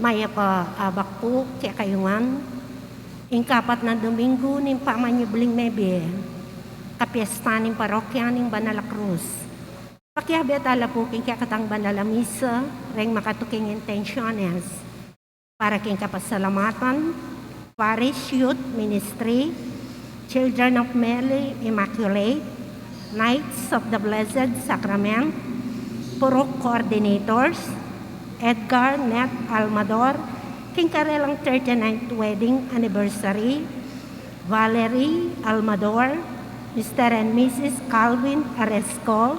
Maya pa abak po kaya kayungan. Ingkapat na Domingo ning pamanyibling mebe. Kapiesta ning parokya ning Banala Cruz. Pakiabet ala po king kaya katang Banala Misa, reng makatuking intensyones. Para king kapasalamatan, Parish Youth Ministry, Children of Mary Immaculate, Knights of the Blessed Sacrament, Purok Coordinators, Edgar Net Almador, king karelang 39th wedding anniversary, Valerie Almador, Mr. and Mrs. Calvin Aresco,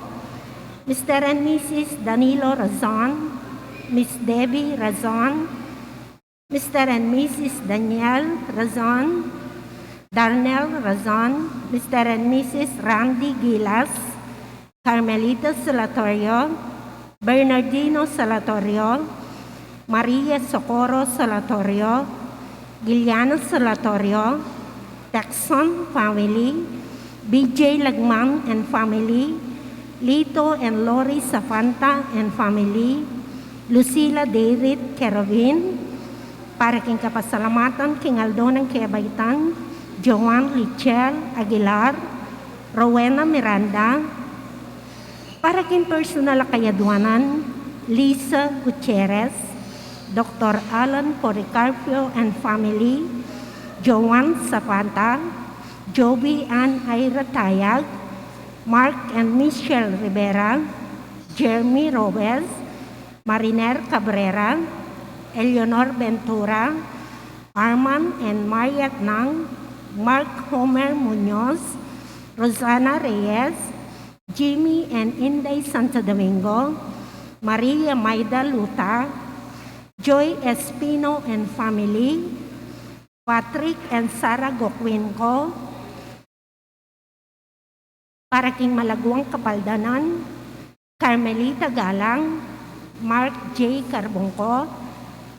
Mr. and Mrs. Danilo Razon, Miss Debbie Razon, Mr. and Mrs. Daniel Razon, Darnell Razon, Mr. and Mrs. Randy Gilas, Carmelita Salatorio, Bernardino Salatorio, Maria Socorro Salatorio, Giliano Salatorio, Texon family, BJ Lagman and family, Lito and Lori Safanta and family, Lucila David Kerovin, para king kapasalamatan king Aldo ng Kebaytan, Joan Lichel Aguilar, Rowena Miranda, para king personal kayaduanan, Lisa Gutierrez, Dr. Alan Policarpio and family, Joan Zapata, Joby Ann Ira Tayag, Mark and Michelle Rivera, Jeremy Robes, Mariner Cabrera, Eleanor Ventura, Arman and Mariat Nang, Mark Homer Munoz, Rosana Reyes, Jimmy and Inday Santo Domingo, Maria Maida Luta, Joy Espino and family, Patrick and Sarah Gokwinko, para king Malaguang Kapaldanan, Carmelita Galang, Mark J. Carbongco,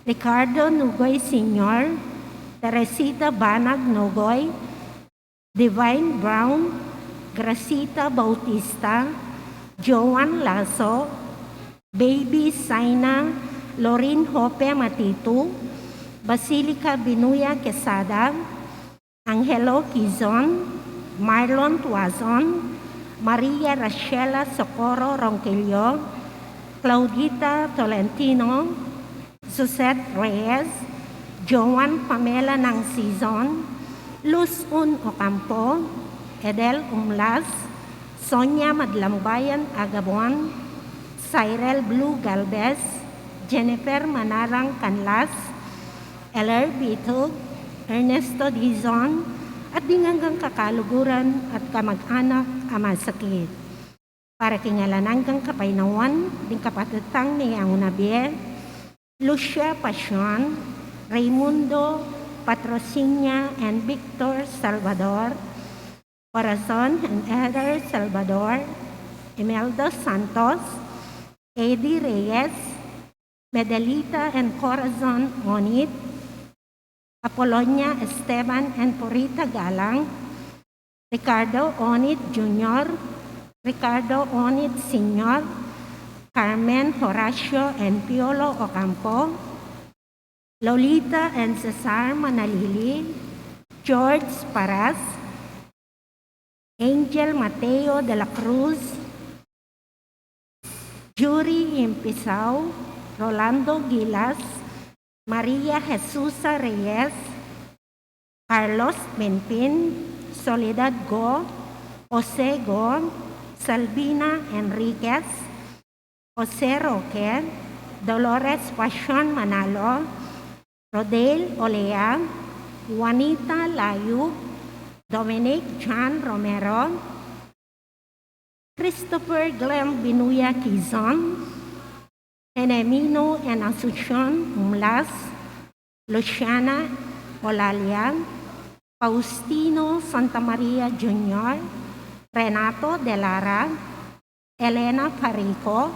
Ricardo Nugoy Sr., Teresita Banag Nugoy, Divine Brown, Gracita Bautista, Joan Lasso, Baby Saina, Lorin Hope Matitu, Basilica Binuya Quesada, Angelo Quizon, Marlon Tuazon, Maria Rachela Socorro Ronquillo, Claudita Tolentino, Suzette Reyes, Joan Pamela Nangsizon, Luz Un Ocampo, Edel Umlas, Sonia Madlambayan Agabon, Cyril Blue Galvez, Jennifer Manarang Canlas, Eller Bitug, Ernesto Dizon, at dinganggang kakaluguran at kamag-anak amasakit. Para kingalananggang kapaynawan, ding kapatutang ni Angunabie, Lucia Pasion, Raimundo Patrocinia and Victor Salvador, Corazon and Heather Salvador, Imelda Santos, Eddie Reyes, Medelita and Corazon Onit, Apolonia Esteban and Purita Galang, Ricardo Onit Jr., Ricardo Onit Sr., Carmen Horacio and Piolo Ocampo, Lolita and Cesar Manalili, George Paras, Angel Mateo de la Cruz, Yuri Impisao, Rolando Gilas, Maria Jesusa Reyes, Carlos Benpin, Soledad Go, Jose Go, Salvina Enriquez, Jose Roque, Dolores Pasion Manalo, Rodel Olea, Juanita Layub, Dominic John Romero, Christopher Glenn Binuya Quizon, Enemino and Asuncion Umlas, Luciana Olalia, Faustino Santa Maria Jr., Renato De Lara, Elena Parico,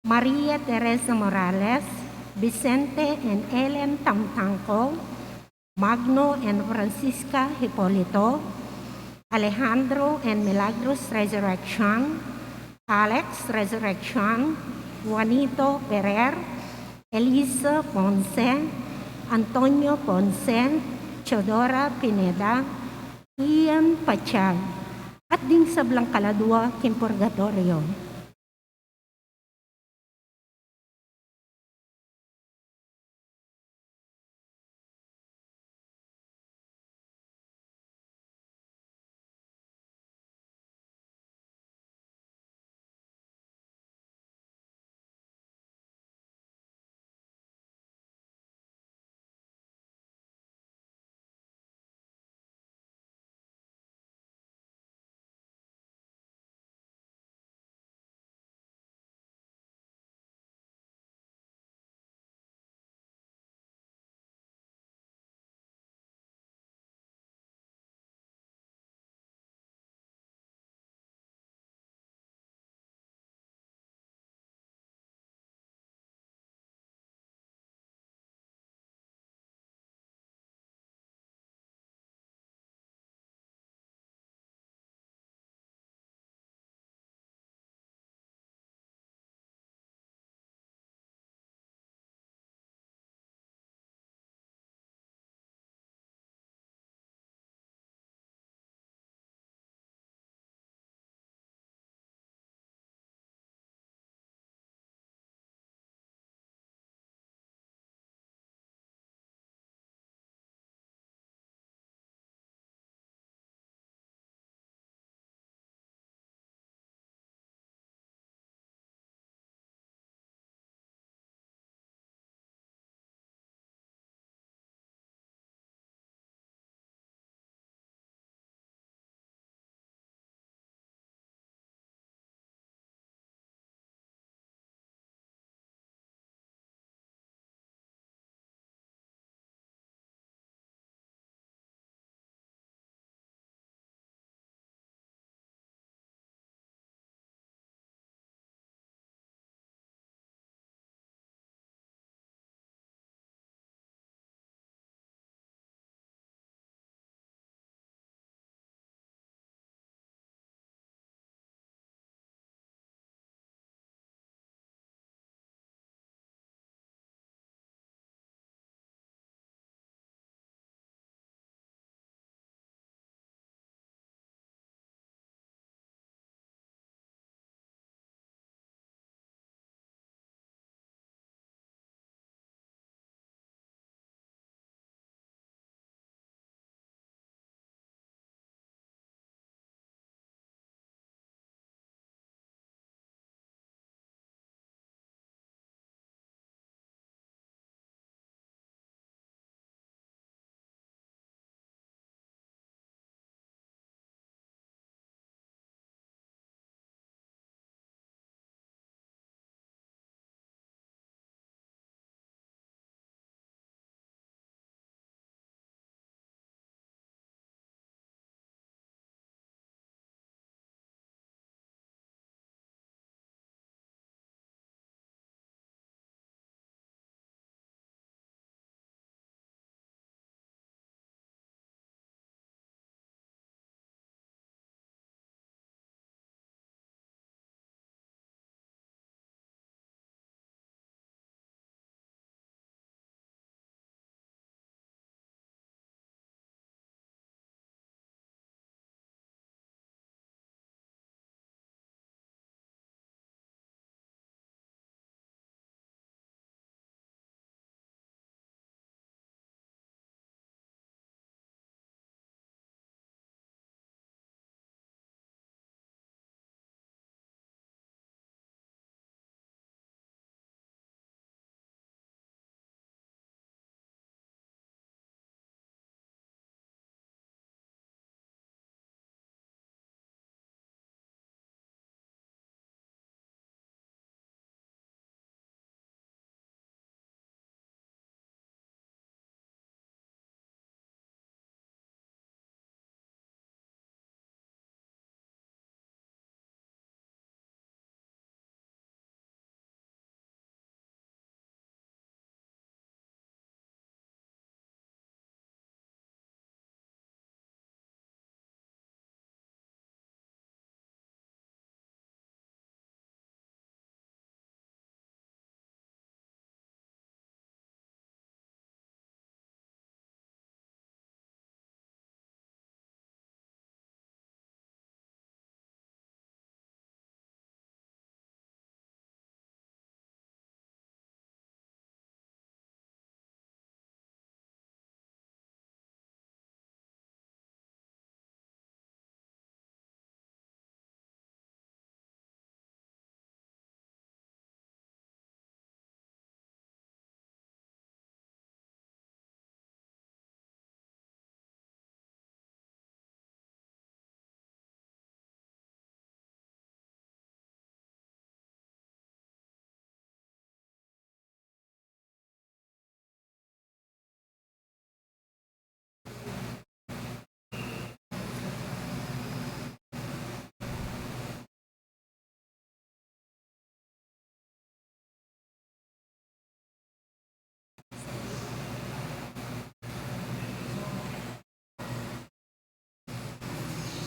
Maria Teresa Morales, Vicente and Ellen Tamtangco, Magno and Francisca Hipolito, Alejandro and Milagros Resurrection, Alex Resurrection, Juanito Ferrer, Elisa Ponce, Antonio Ponce, Teodora Pineda, Ian Pachag, at din sa Blancaladua, Kimpurgatorio.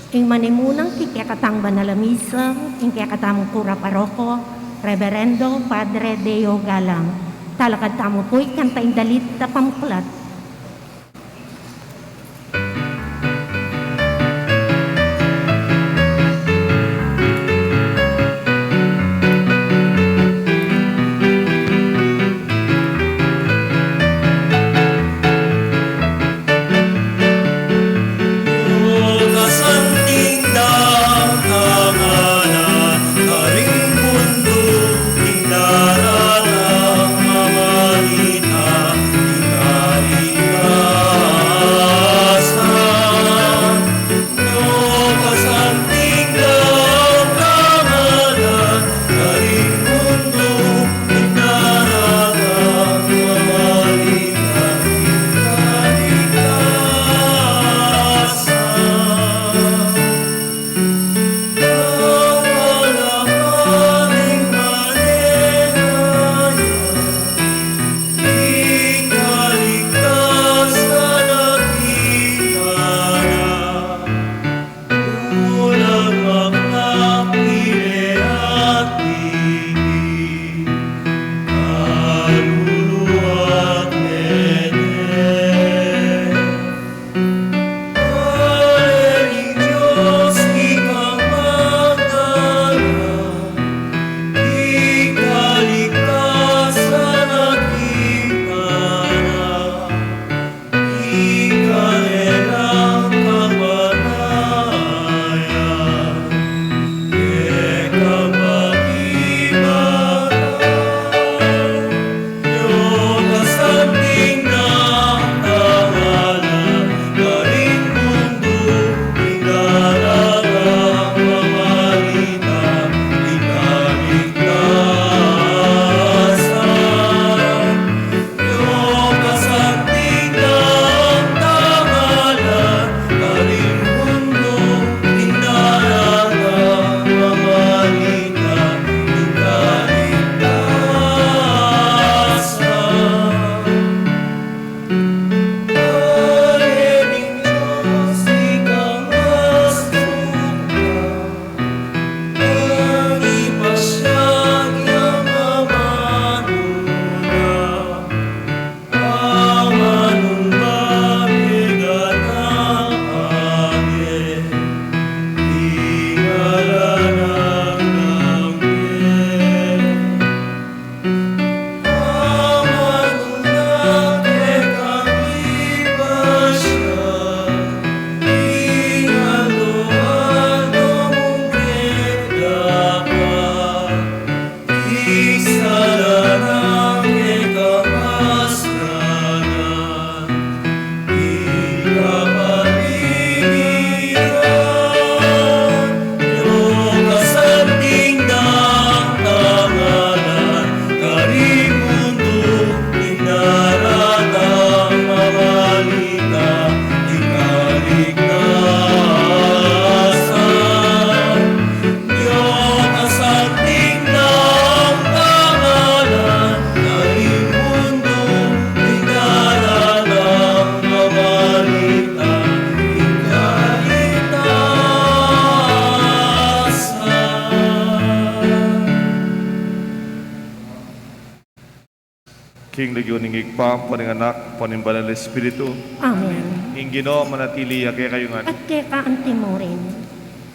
Ing manimunang kikakatang banalamisa, ing kakatamong kura paroko, Reverendo Padre Deo Galang. Talakad tamo po'y kantaing dalit na pamuklat. King Legyon ingigpam, paninganak, panimbalan ng Espiritu. Amen. Ing Ginoo manatili kay kayungan. At kaya kaantimurin.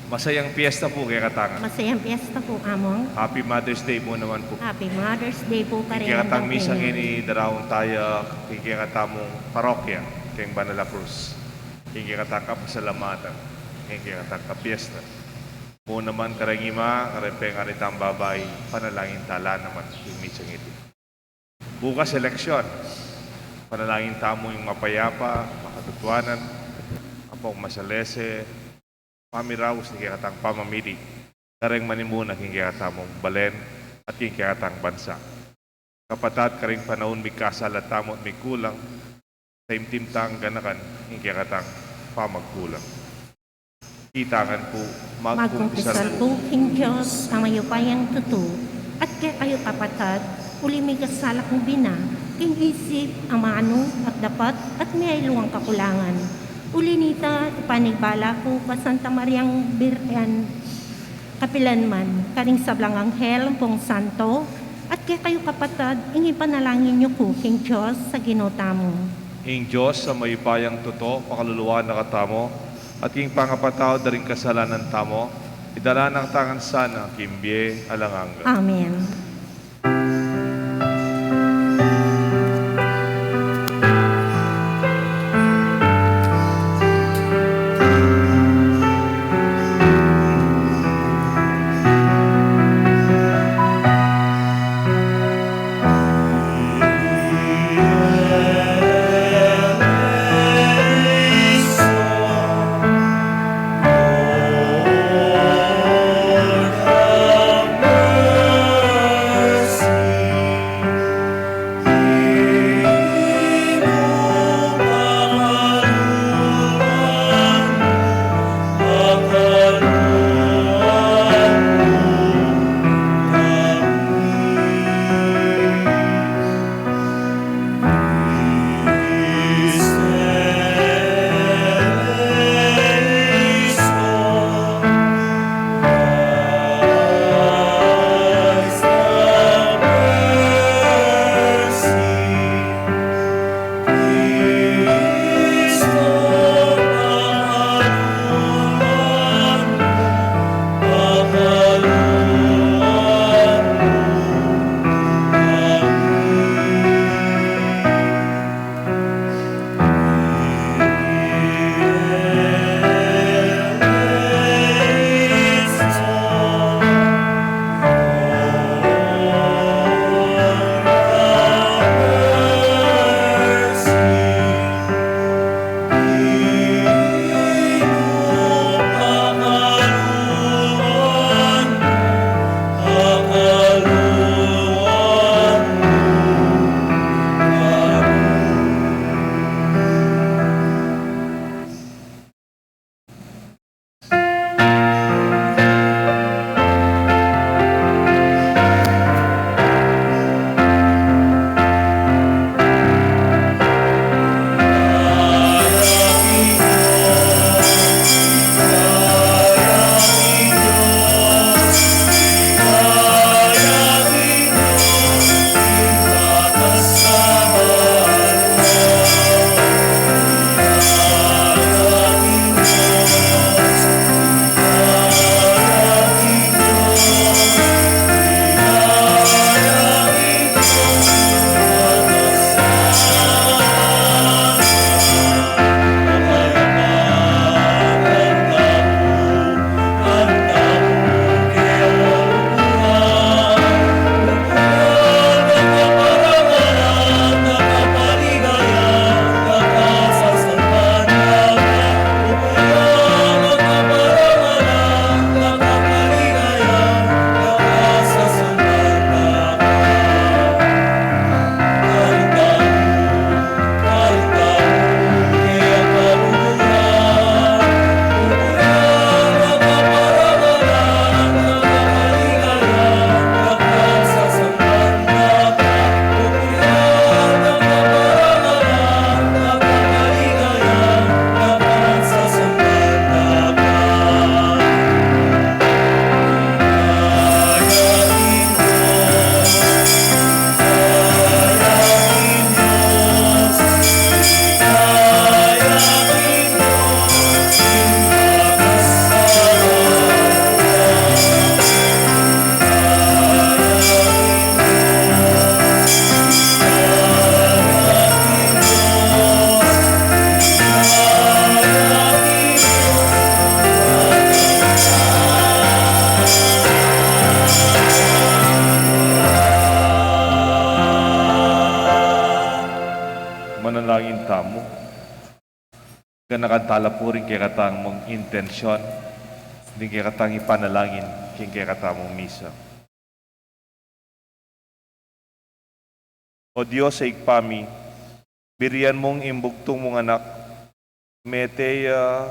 Masayang piyesta po kay katangan. Masayang piyesta po among. Happy Mother's Day po naman po. Happy Mother's Day po ka rin. Kaya katang misang ini darawang tayo, kaya katamong parokya, kay Banala Cruz. Kaya katang kapasalamatan, kaya katang kapiesta. Po naman karangima, karepeng aritang babay, panalangin tala naman, yung misang ito. Bukas eleksyon, panalangin tamo yung mapayapa, makatutuanan, apong masalese, pamiraos ni kayatang pamamili, kareng manimuna king kayatamong balen at king kayatang bansa. Kapatat karing panahon may kasal at tamo at may kulang, sa imtimtang ganakan king kayatang pamagkulang. Itangan po, magkumpisal po, King Diyos, ang mayupayang tutu, at kaya kayo kapatad, uli may kasalak ng bina, king isip, ang maano, at dapat, at may luwang kakulangan. Ulinita, panigbala ko ka Santa Mariang Birhen, Kapilanman, karing sablang anghel, pong santo, at kaya kayo kapatad, ingi panalangin niyo ko, King Diyos, sa ginota mo. Ing Diyos sa may payang tuto, pakaluluwa na katamo, at king pangapatao da rin kasalanan tamo, idala ng tangan sana, kimbye, alanganga. Amen. Manalangin tamo. Nakantala po rin kay katang mong intensyon, hindi kay katang ipanalangin, kay katamong misa. O Diyos sa ikpami, biriyan mong imbugtong mong anak, meteya,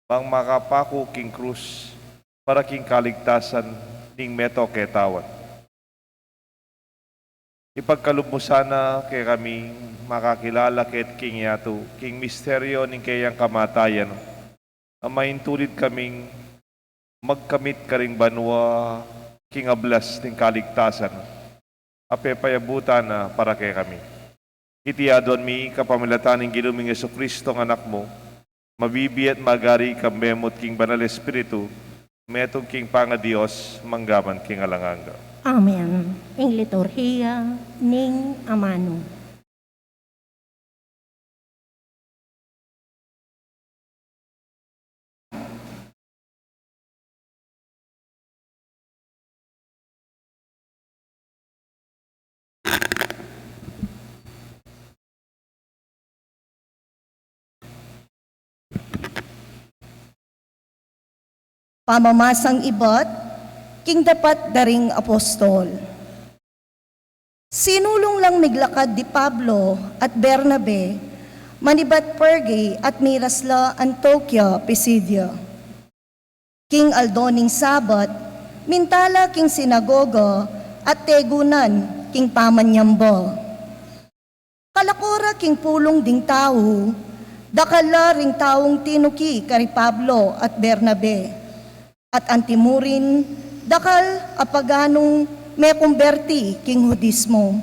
pang makapako king krus, para king kaligtasan, ning meto ketawat. Ipagkaloob mo sana kay kami makakilala ket king yato, king misteryo ning kayang kamatayan. Ang maintulid kaming magkamit karing banwa king ablas ning kaligtasan. Ape payabutan na para kay kami. Itiadon mi kapamilatan ng ginuming Jesucristo ng anak mo, mabibi at magari kambemot king banal espiritu, metong king panga Dios, manggaman king alanganga. Amen. Ing liturhiya ning amano. Pamamasang ibat, king dapat daring apostol. Sinulong lang miglakad di Pablo at Bernabe, manibat Perge at mirasla Antioquia, Pisidia. King Aldoning Sabat, mintala king sinagoga at tegunan king pamanyamba. Kalakora king pulong ding tao, dakala ring taong tinuki kari Pablo at Bernabe. At antimurin, dakal apaganong may kumberti king Hudismo.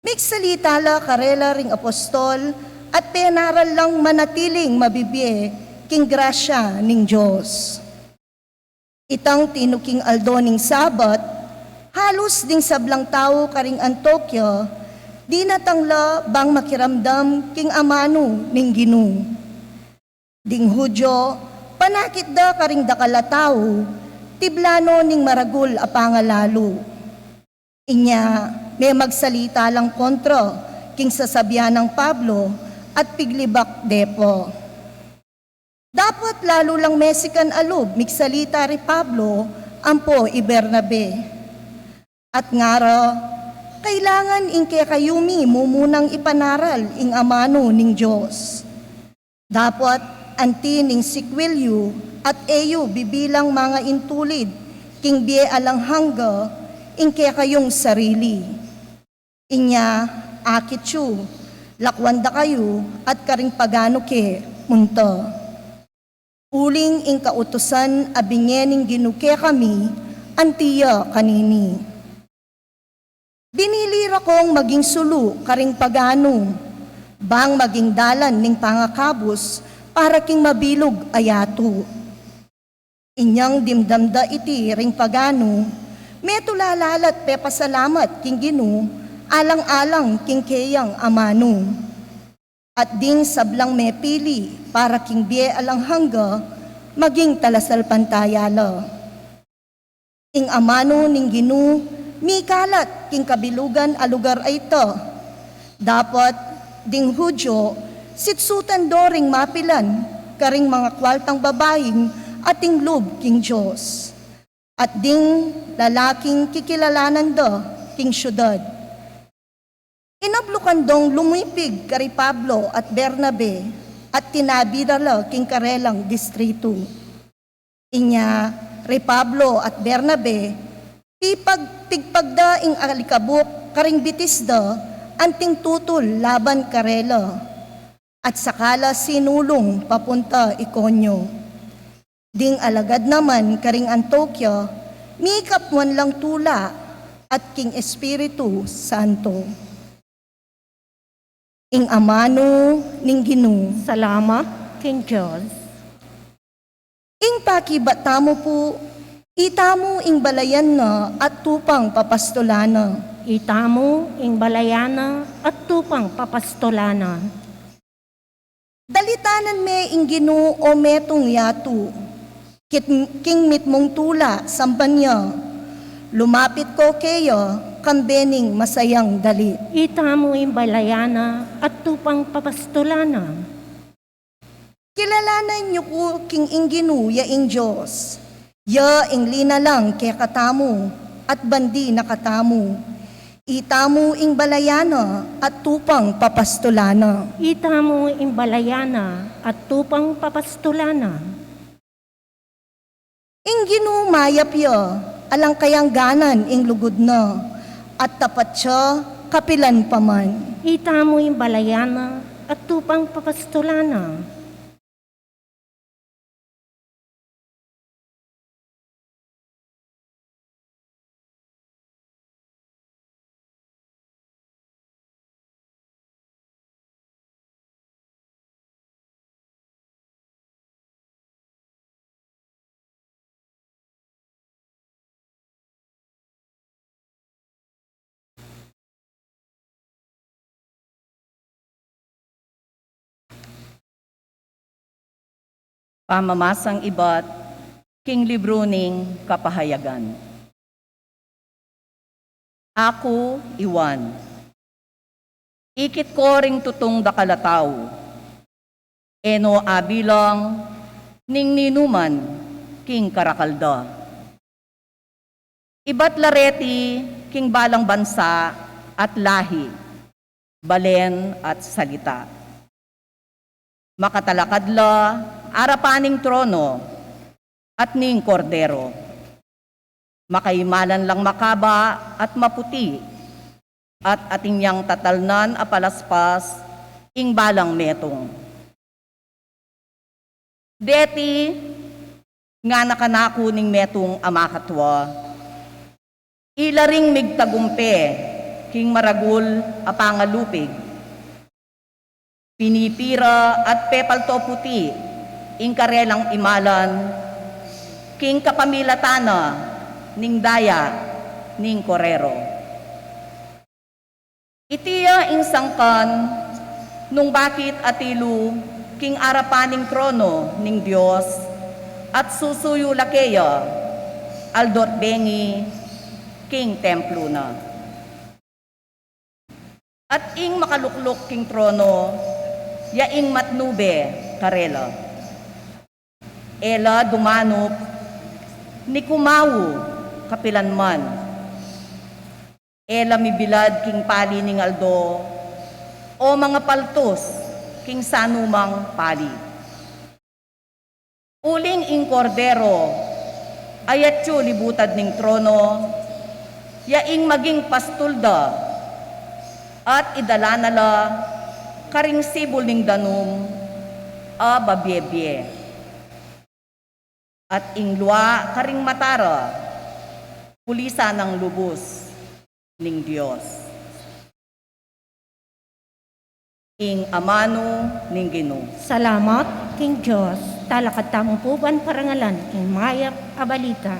Migsalitala karela ring apostol at penaral lang manatiling mabibye king grasya ning Diyos. Itang tinuking Aldoning Sabat, halos ding sablang tao karing Antioquia, di natangla bang makiramdam king amano ning Ginoo. Ding Hudyo, panakit da karing dakalataw, tiblano ning maragul apangalalo. Inya, may magsalita lang kontra, king sasabyan ng Pablo at piglibak depo. Dapat lalo lang Mexican alob, migsalita ri Pablo, ampo i Bernabe. At ngara, kailangan ing kayumi mumunang ipanaral ing amano ning Diyos. Dapat anti ning Siquilio at Eyo bibilang mga intulid, king bie alang hangga, ing kaya kayong sarili. Inya, akitsu, lakwanda kayo, at karing pagano ke, munta. Uling ing kautusan abingening ginuke kami, antiya kanini. Binilira kong maging sulu, karing pagano, bang maging dalan ning pangakabos, para king mabilog ayato. Inyang dimdamda iti ring pagano, metulalalat pe pasalamat king Ginoo, alang-alang king keyang amano. At ding sablang mepili para king bie alang hangga, maging talasal pantayala. Ing amano ning Ginoo, mikalat king kabilugan a lugar ay ito. Dapat ding Hudyo, sitsutan doring mapilan, karing mga kwaltang babaeng ating loob king Diyos. At ding lalaking kikilalanan do king syudad. Inablukan dong lumipig kari Pablo at Bernabe at tinabidala king karelang distrito. Inya, ri Pablo at Bernabe, pigpagda ing alikabok karing bitisda anting tutol laban karela. At sakala sinulong papunta Ikonyo. Ding alagad naman karing Antioquia, mikapwan lang tula at king Espiritu Santo. Ing amano ning Ginoo. Salamat, King Diyos. Ing pakibatamo po, itamo ing balayan na at tupang papastolana. Itamo ing balayana at tupang papastolana. Dalitanan me ing Ginoo o metong yatu. King mitmong tula sampanya. Lumapit ko kayo kambening masayang dalit. Itamo ing balayana at tupang papastolana. Kilalanan niyo ko king ing Ginoo ya ing Diyos. Ya ing lina lang kaya katamu at bandi na katamu. Itamo ing balayana at tupang papastolana. Itamo ing balayana at tupang papastolana. Ing Ginoo mayap ya, alang kayang ganan ing lugod na. at tapat siya kapilan paman. Ita mo yung balayana at tupang papastulana. Pamamasang iba't king libro ning kapahayagan. Ako, Iwan. Ikit ko ring tutong dakalataw. Eno abilang ning ninuman king karakalda. Iba't lareti king balang bansa at lahi, balen at salita. Makatalakadla arapaning trono at ning kordero. Makaimalan lang makaba at maputi at ating yang tatalnan a palaspas ing balang metong. Deti nga nakanako ning metong amakatwa. Ilaring migtagumpe king maragul a pangalupig. Pinipira at pepalto puti ing karelang imalan, king kapamilatana, ning daya, ning korero. Itiya ing sangkan, nung bakit atilu, king arapaning trono, ning Diyos, at susuyo lakeya, aldot bengi, king templo na. At ing makaluklok king trono, yaing matnube, karela. Ela dumanop ni kumawu kapilanman. Ela mibilad king pali ning aldo o mga paltos king sanumang pali. Uling ing kordero ayatyo libutad ning trono yaing maging pastulda at idalanala karing sibol ning danum a babyebye. At inglwa karing matara, pulisa ng lubos ning Diyos. Ing amano ning Ginoo. Salamat, King Diyos, talakat tamong puban parangalan, King Mayap Abalita.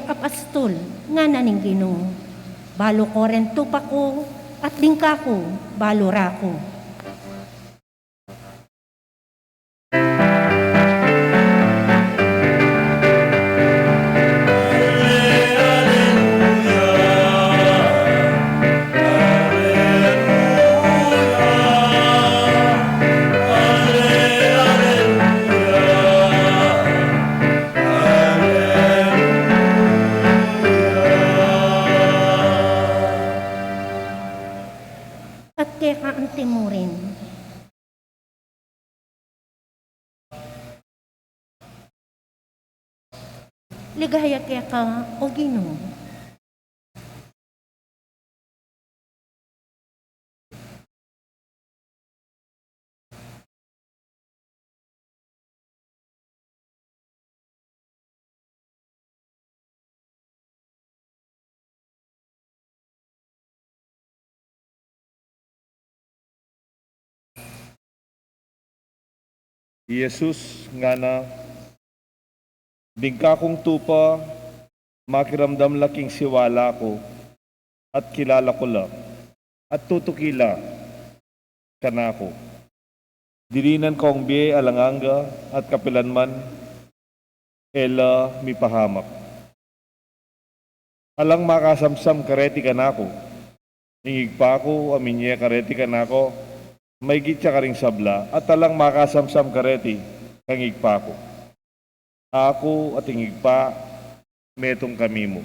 Apastol nga naning Ginoo. Balo ko ren tupa ko at lingka ko, balo rako. Timurin. Ligaya kaya ka, o Ginoo. Jesus nga na bigka kong tupa makiramdam laking siwala ko at kilala ko la at tutukila kanako. Dirinan kong biye alanganga at kapilanman ela mipahamak. Alang makasamsam kareti kanako. Ingig pa ako aminye kareti kanako. May gitsa ka ring sabla at alang makasamsam kareti kangig pa ako. Ako at ingig pa metong kami mo.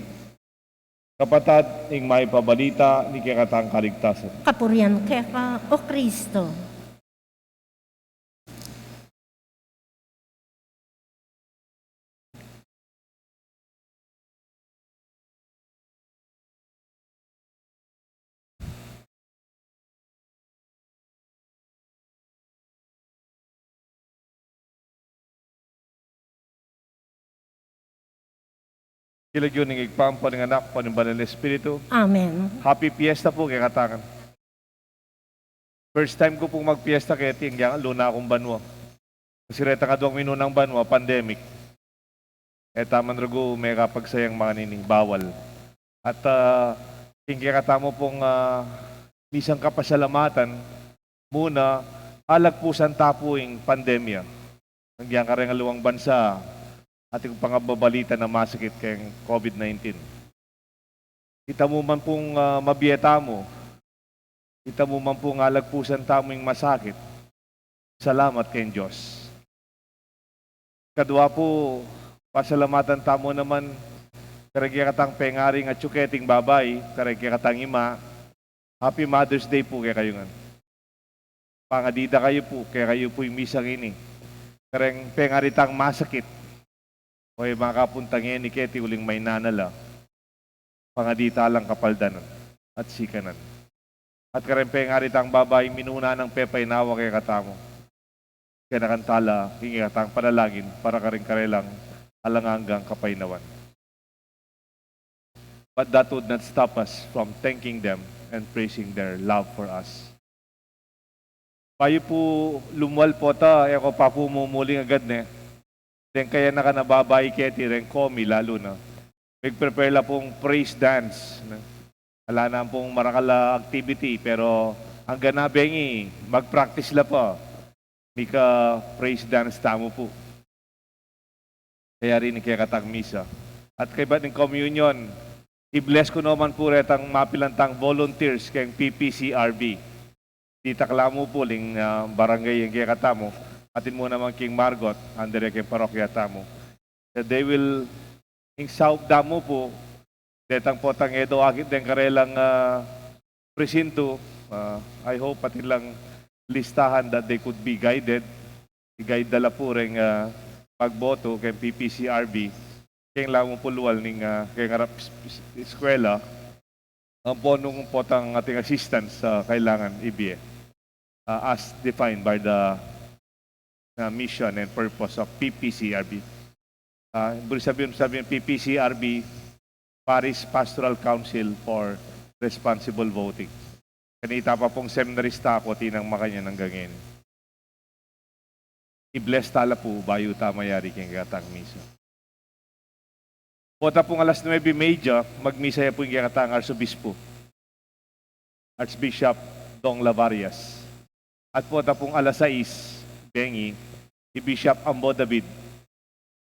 Kapatad, ing may pabalita ni kikatang kaligtasan. Kapurian ka, O Kristo. Kilag yun ng igpampo ng anak, panimbalan ng Espiritu. Amen. Happy Fiesta po kay katangan. First time ko pong magpiesta kaya tingyan, luna akong banwa. Kasi reta ka doang minunang banwa, pandemic. Eh taman rago, may kapagsayang mga nining, bawal. At tingkaya katamo pong misang kapasalamatan, muna, alagpusan tapuing pandemya. Nandiyan ka rin ang luwang bansa, ating pangababalita na masakit kayong COVID-19. Kita mo man pong mabiyeta mo, kita mo man pong alagpusan tamong masakit, salamat kayong Diyos. Kadwa po, pasalamatan tamo naman, karagya katang pengaring at tsuketing babay, karagya katang ima, Happy Mother's Day po kaya kayo nga. Pangadida kayo po, kaya kayo po yung misang ini. Karang pengaritang masakit, o yung mga kapuntang ni Keti uling may nanala, pangadita lang kapaldanan at sikanan. At karempeng aritang babae minuna ng pepay nawa kay katamo. Kaya nakantala, hingi katang panalagin para karing karelang alanganggang kapainawan. But that would not stop us from thanking them and praising their love for us. Payo po lumwal po ta, ako pa po mumuling agad ne. Then kaya nakanababay Keti rin komi lalo na. Nag-prepare la pong praise dance. Wala na pong marakala activity pero ang ganabengi, mag-practice la po. Mika praise dance tamo po. Kaya rin kaya katang misa. At kay ba't ng communion, i-bless ko naman po retang mapilantang volunteers kayong PPCRB. Di taklamo po ling barangay yung kaya katamo. Atin mo naman King Margot, under kay parokya tamo. That they will, ing saub damo po, detang potang edo akit den karelang presinto. I hope pati lang listahan that they could be guided. I-guide dala po rin pagboto kay PPCRB. Kaya lang mo puluwal ning kay ngarap eskwela. Ang ponong potang ating assistance kailangan ibiye. As defined by the mission and purpose of PPCRB. Sabihin PPCRB, Paris Pastoral Council for Responsible Voting. Kanita pa pong seminarista ako, tinang makanya ng gangin. I-bless tala po, bayo tamayari keng katang misa. Pota pong alas 9:30, magmisa po yung katang Arsobispo, Archbishop Dong Lavarias. At pota pong alas 6, Bengi, i-Bishop Ambo David.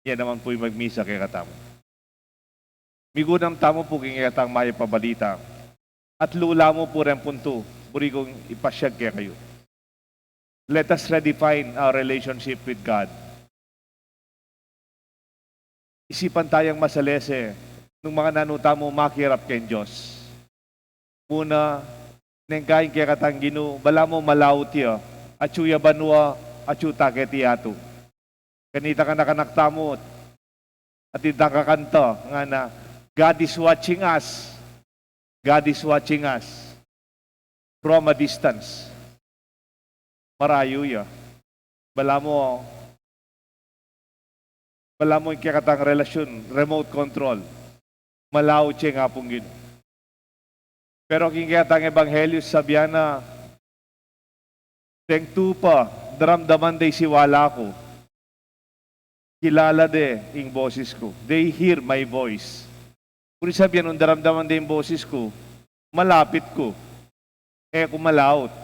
Yan naman po yung magmisa kay katamo. Migunam tamo po kay katang maya pabalita. At lula mo po rin punto, puri kong ipasyag kaya kayo. Let us redefine our relationship with God. Isipan tayong masalese nung mga nanuta mo makirap kay Diyos. Muna, nengkain kaya katang ginu, bala mo malawt ya, at suya banwa, achuta ketiato. Kanita ka nakanaktamot at itang kakanta nga na God is watching us. God is watching us from a distance. Marayo ya. Bala mo yung kikatang relasyon, remote control. Malaw siya nga pong gino. Pero kikatang ebanghelyo sabihan na teng tupa, daramdaman day siwala ko. Kilala de ing boses ko. They hear my voice. Kung sabihin, nung daramdaman din yung boses ko, malapit ko. Kung malaot.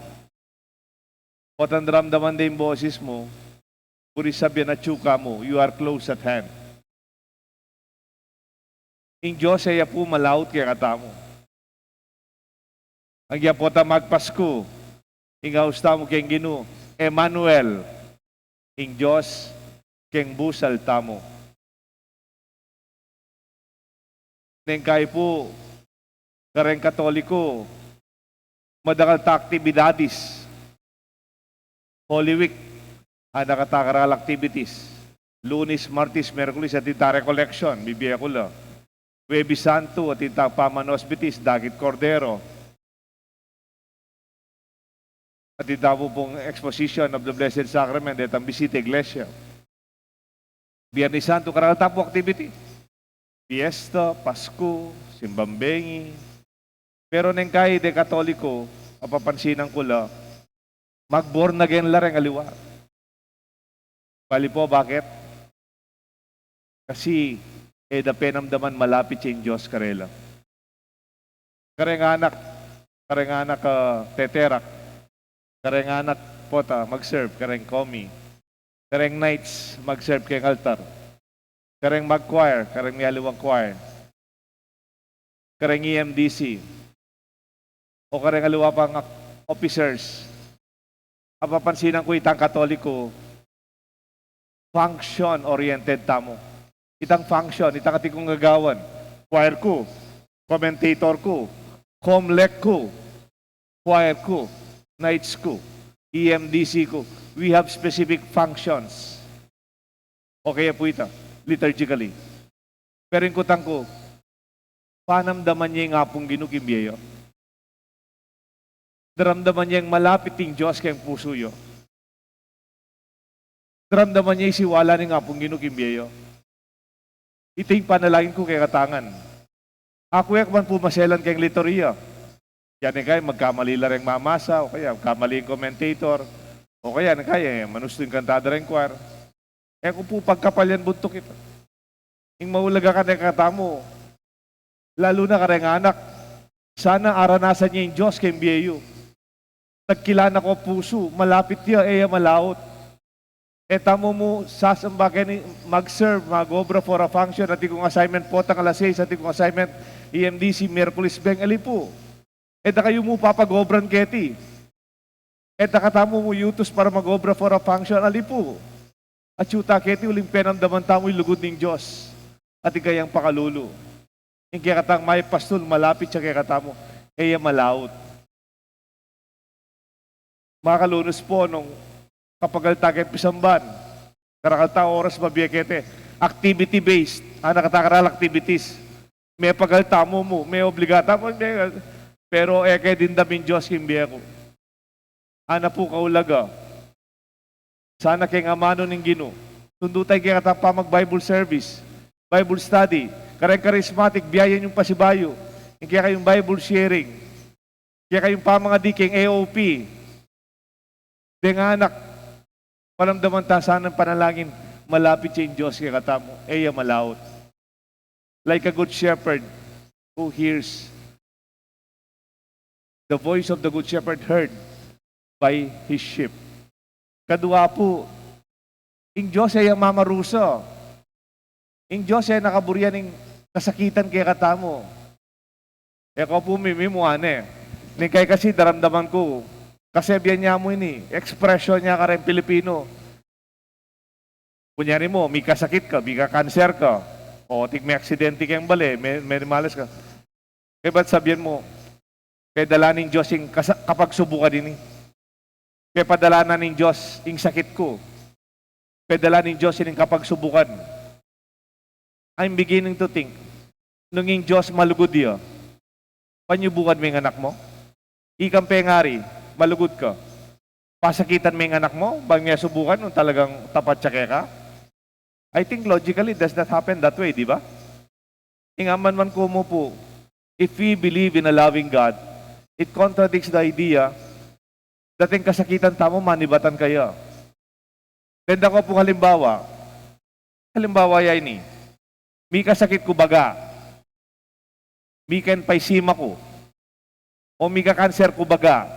O daramdaman din yung boses mo, kung sabihin na tsuka mo, you are close at hand. Ang Diyos ay po malaot kaya katamo. Ang yapota magpasko, ingaw mo keng Ginu, Emmanuel, ing Diyos keng busal tamo. Neng kay po, kareng Katoliko, madakal ta aktibidadis. Holy Week, nakatakaral activities. Lunes, Martes, Merkulis, at ita recollection, bibiya ko lang. Huwebes Santo, at ita Pamanosbitis, Dagit Cordero. At ita po pong exposition of the Blessed Sacrament at ang bisita Iglesia. Biyernes Santo, karal tapo activity. Fiesta, Pasko, Simbambengi. Pero neng kay de Katoliko, mapapansinan ko la, mag-born again la rin aliwa. Bali po, bakit? Kasi, dapenamdaman malapit yung Diyos karela. Kareng anak teterak, kareng anak pota, mag-serve, kareng komi, kareng nights, mag-serve kay altar, kareng mag-choir, kareng may aliwang choir, kareng EMDC, o kareng aliwa pang officers. Apapansinan ko itang Katoliko, function-oriented tamo. Itang function, itang ating gagawan. Choir ko, commentator ko, comlec ko, choir ko, nights ko, EMDC ko. We have specific functions. Okay po ito, liturgically. Pero yung kutang ko, panamdaman niya yung apong ginukimbiyo. Daramdaman niya yung malapit ng Diyos kayang puso yo. Daramdaman niya yung siwala ng apong ginukimbiyo. Ito yung panalangin ko kay katangan. Ako yak man pumaselan kayong liturya. Yan kaya magkamali lang yung mamasa, o kaya magkamali yung commentator, o kaya kaya manusto yung kantada rin choir. Kung po pagkapalyan buntok ito. Yung maulaga ka na katamo, lalo na kareng anak, sana aranasan niya yung Diyos kayong biyayo. Nagkilana ko puso, malapit niya, malaot. Tamo mo, sasamba kayo mag-serve, mag-obra for a function, at ikong assignment po, tang alas 6, at ikong assignment, EMDC, Merkulis, Beng, alipo. Kayo mo papag-obran keti. Katamo mo yutos para mag-obra for a function, alipo. At yuta keti, uling penamdaman tamo yung lugod ng Diyos. At ikayang pakalulo. Yung kaya katang may pastol, malapit siya kaya katamo, kaya malaot. Mga kalunos po, nung kapag altakit pisamban, karakalta oras mabiyakete, activity-based, nakatakaral activities. May pagalta mo, may obligata mo, pero kaya din damin Diyos kimbiya ko. Po kaulaga, sana kay amano ng Gino, sundo tayo kaya katapa mag-Bible service, Bible study, kareng charismatic, biyayan yung pasibayo, kaya kayong Bible sharing, kaya kayong pamangadiking AOP, dengan anak, palamdaman ta sana panalangin, malapit siya yung Diyos kaya katamo, malaot. Like a good shepherd who hears the voice of the good shepherd heard by his sheep. Kadua po, yung Diyos ay mamaruso. Yung Diyos ay nakaburian ng kasakitan kaya katamo. Ko po mimimuan Ning kay kasi daramdaman ko, kasi biyan niya mo ini, expression niya ka rin Pilipino. Kunyari mo, may kasakit ka, may ka-cancer ka, o may aksidente kang bali, may malas ka. Kaya ba't sabihin mo, kaya dalanin Diyos yung kapag subukan din kaya padalanan ng Diyos yung sakit ko. Kaya dalanin Diyos yung kapag subukan. I'm beginning to think, nung yung Diyos malugod yun, panyubukan mo yung anak mo? Ikang pengari, malugod ka. Pasakitan mo yung anak mo, bang niya subukan nung talagang tapat siya ka? I think logically, does not happen that way, di ba? Ingaman man ko mo po, if we believe in a loving God, it contradicts the idea that yung kasakitan tamo, manibatan kayo. Tenda ko po halimbawa yan may kasakit ko baga, Mikan paisima ko. O mika cancer ko baga.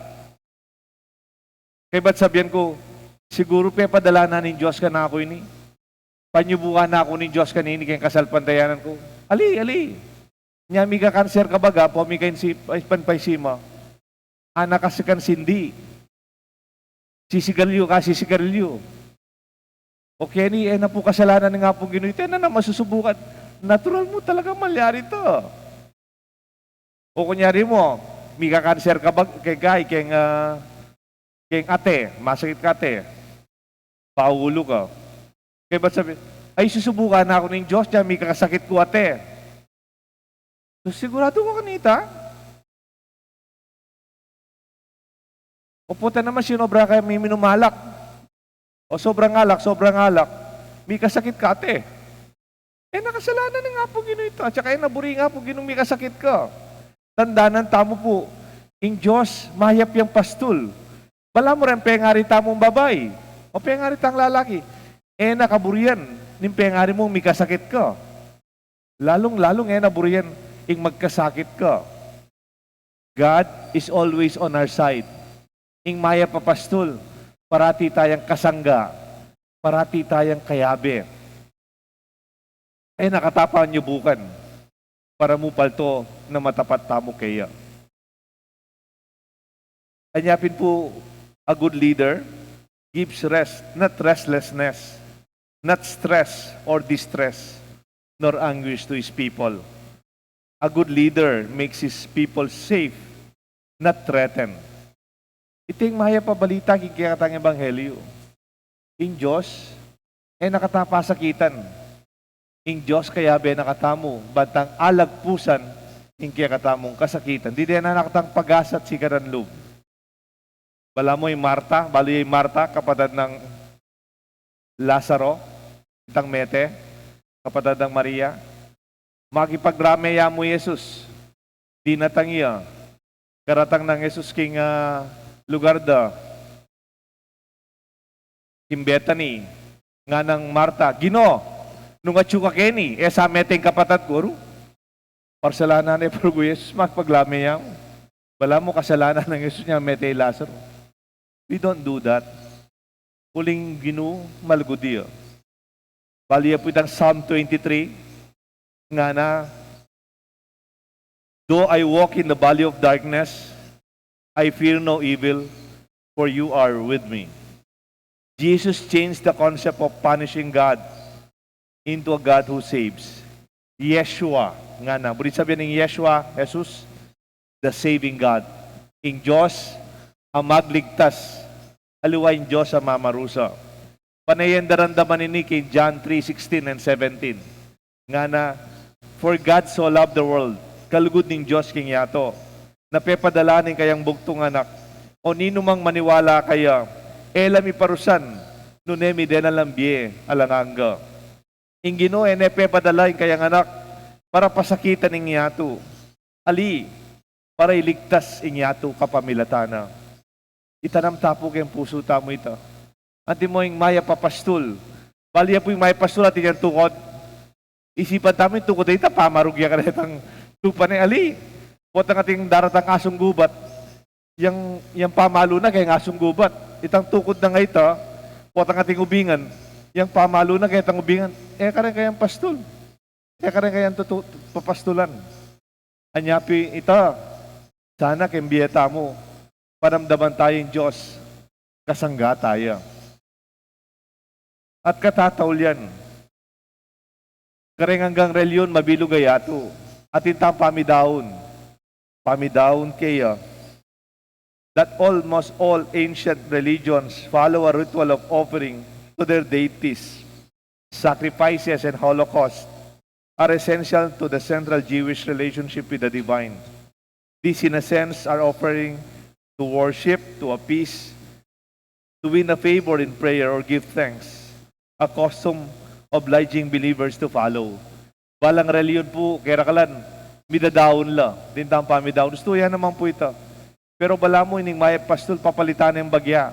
Kaya ba't sabihan ko, siguro padala na ng Diyos ka na ako ini. Panyubukan na ako ng Diyos ka ni kaya kasalpandayanan ko. Ali. Nya mika cancer ka baga, po mika panpaisima. Anak kasi kan sindi. Sisigarilyo ka, sisigarilyo. O Kenny, na po kasalanan nga po Ginoy. Ito na masusubukan. Natural mo talaga malyari to. O kunyari mo, mika cancer ka ba, kay Guy, kay ate, masakit ka ate. Paulo ka. Kaya ba't sabi, ay susubukan na ako ng Diyos niya, mika kasakit ko ate. So, sigurado ko kanita. O puta naman, sinobra kayo may minumalak. O sobrang alak, may kasakit ka ate. Nakasalanan na nga po Ginoy ito. At saka naburi nga po Ginoy may kasakit ka. Tandaanan tamo po, in Diyos, mahayap yung pastul. Bala mo rin, pengari tamong babay. O pengari tang lalaki. Nakaburiyan, ning pengari mo may kasakit ka. Lalong naburiyan, ing magkasakit ka. God is always on our side. Ing mahayap pa pastul, parati tayang kasangga, parati tayang kayabe. Nakatapan niyo bukan para mo palto na matapat tamo kaya. Anyapin po, a good leader gives rest, not restlessness, not stress or distress, nor anguish to his people. A good leader makes his people safe, not threatened. Ito yung mahaya pa balita kikikatang ebanghelyo. In Diyos, nakatapasakitan. In Diyos kaya nakatamo, bantang alagpusan, in kikatamong kasakitan. Di na nakatang pagasat si Karanlub. Bala mo yung Marta, bali yung Marta, kapatid ng Lazaro, itang Mete, kapatid ng Maria. Makipagdrameya mo Jesus. Di natangiya. Karatang ng Jesus king lugar da. King Bethany. Nga ng Marta. Gino, nung atsuka Kenny, sa Meteng kapatid ko, parsalanan ni Purgo Jesus, magpagdrameya mo. Bala mo kasalanan ng Jesus niya, Mete Lazaro. We don't do that. Huling Gino, malgudiyo. Baliya po itang Psalm 23, nga na, though I walk in the valley of darkness, I fear no evil, for you are with me. Jesus changed the concept of punishing God into a God who saves. Yeshua, nga na. Bulit sabihin ng Yeshua, Jesus, the saving God. In Diyos, ang magligtas. Aliwa in Diyos ang mamarusa. Panayan darandaman ni kay John 3:16 and 17. Nga na, for God so loved the world, kalugod ng Diyos king yato, napepadalanin kayang bugtong anak, o ninumang maniwala kaya, elami parusan, nunemi denalambie alanganga. Ingino nepepadalain kayang anak, para pasakitan ng yato, ali, para iligtas ng yato kapamilatana. Itanam tapo kayang puso tamo ito. Anti mo yung maya papastul. Baliya po yung maya pastul at yung tukod. Isipan tamin tukod ito, pamarugya ka na itang tupa ni Ali. Huwag ang ating daratang asong gubat. Yung pamalo na kaya asong gubat. Itang tukod na nga ito, huwag ang ating ubingan. Yung pamalo na kaya itang ubingan. Ka rin kayang pastul. Ka rin kayang papastulan. Anyapi ito, sana kembiyeta mo. Paramdaman tayong Diyos, kasangga tayo. At katataul yan. Kareng hanggang reliyon, mabilugay ato. At intang pamidaon. Pamidaon kaya. That almost all ancient religions follow a ritual of offering to their deities. Sacrifices and holocaust are essential to the central Jewish relationship with the divine. These, in a sense, are offering to worship, to appease, to win a favor in prayer or give thanks, a custom obliging believers to follow. Balang reliyon po, kaya kalan, midadaon la, dintang pamidaon. Gusto yan naman po ito. Pero bala mo, ining maya pastul, papalitan ng bagya.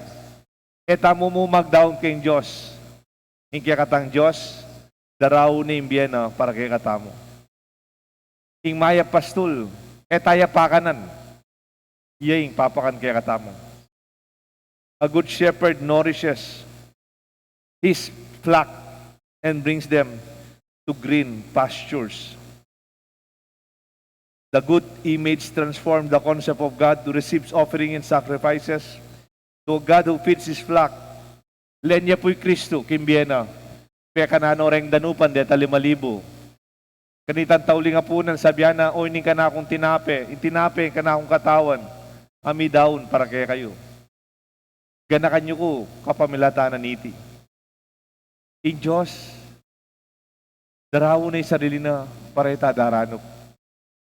Tamo mo magdaon kayong Diyos. Yung kaya katang Diyos, daraw ni imbiyena para kaya katamo. ing maya pastul, taya pakanan, iying papakan kaya katamo. A good shepherd nourishes his flock and brings them to green pastures. The good image transformed the concept of God who receives offering and sacrifices to a God who feeds his flock. Lenya po'y Kristo, kimbiena, kaya kanano reng danupan deta 5,000. Kanitan tauling apunan, sabihan na, o ining ka na akong tinape, intinape ka na akong katawan, ami daon para kaya kayo. Ganakan nyo ko, kapamilatanan niti. In Diyos, darawo na yung sarili na pareta daranop.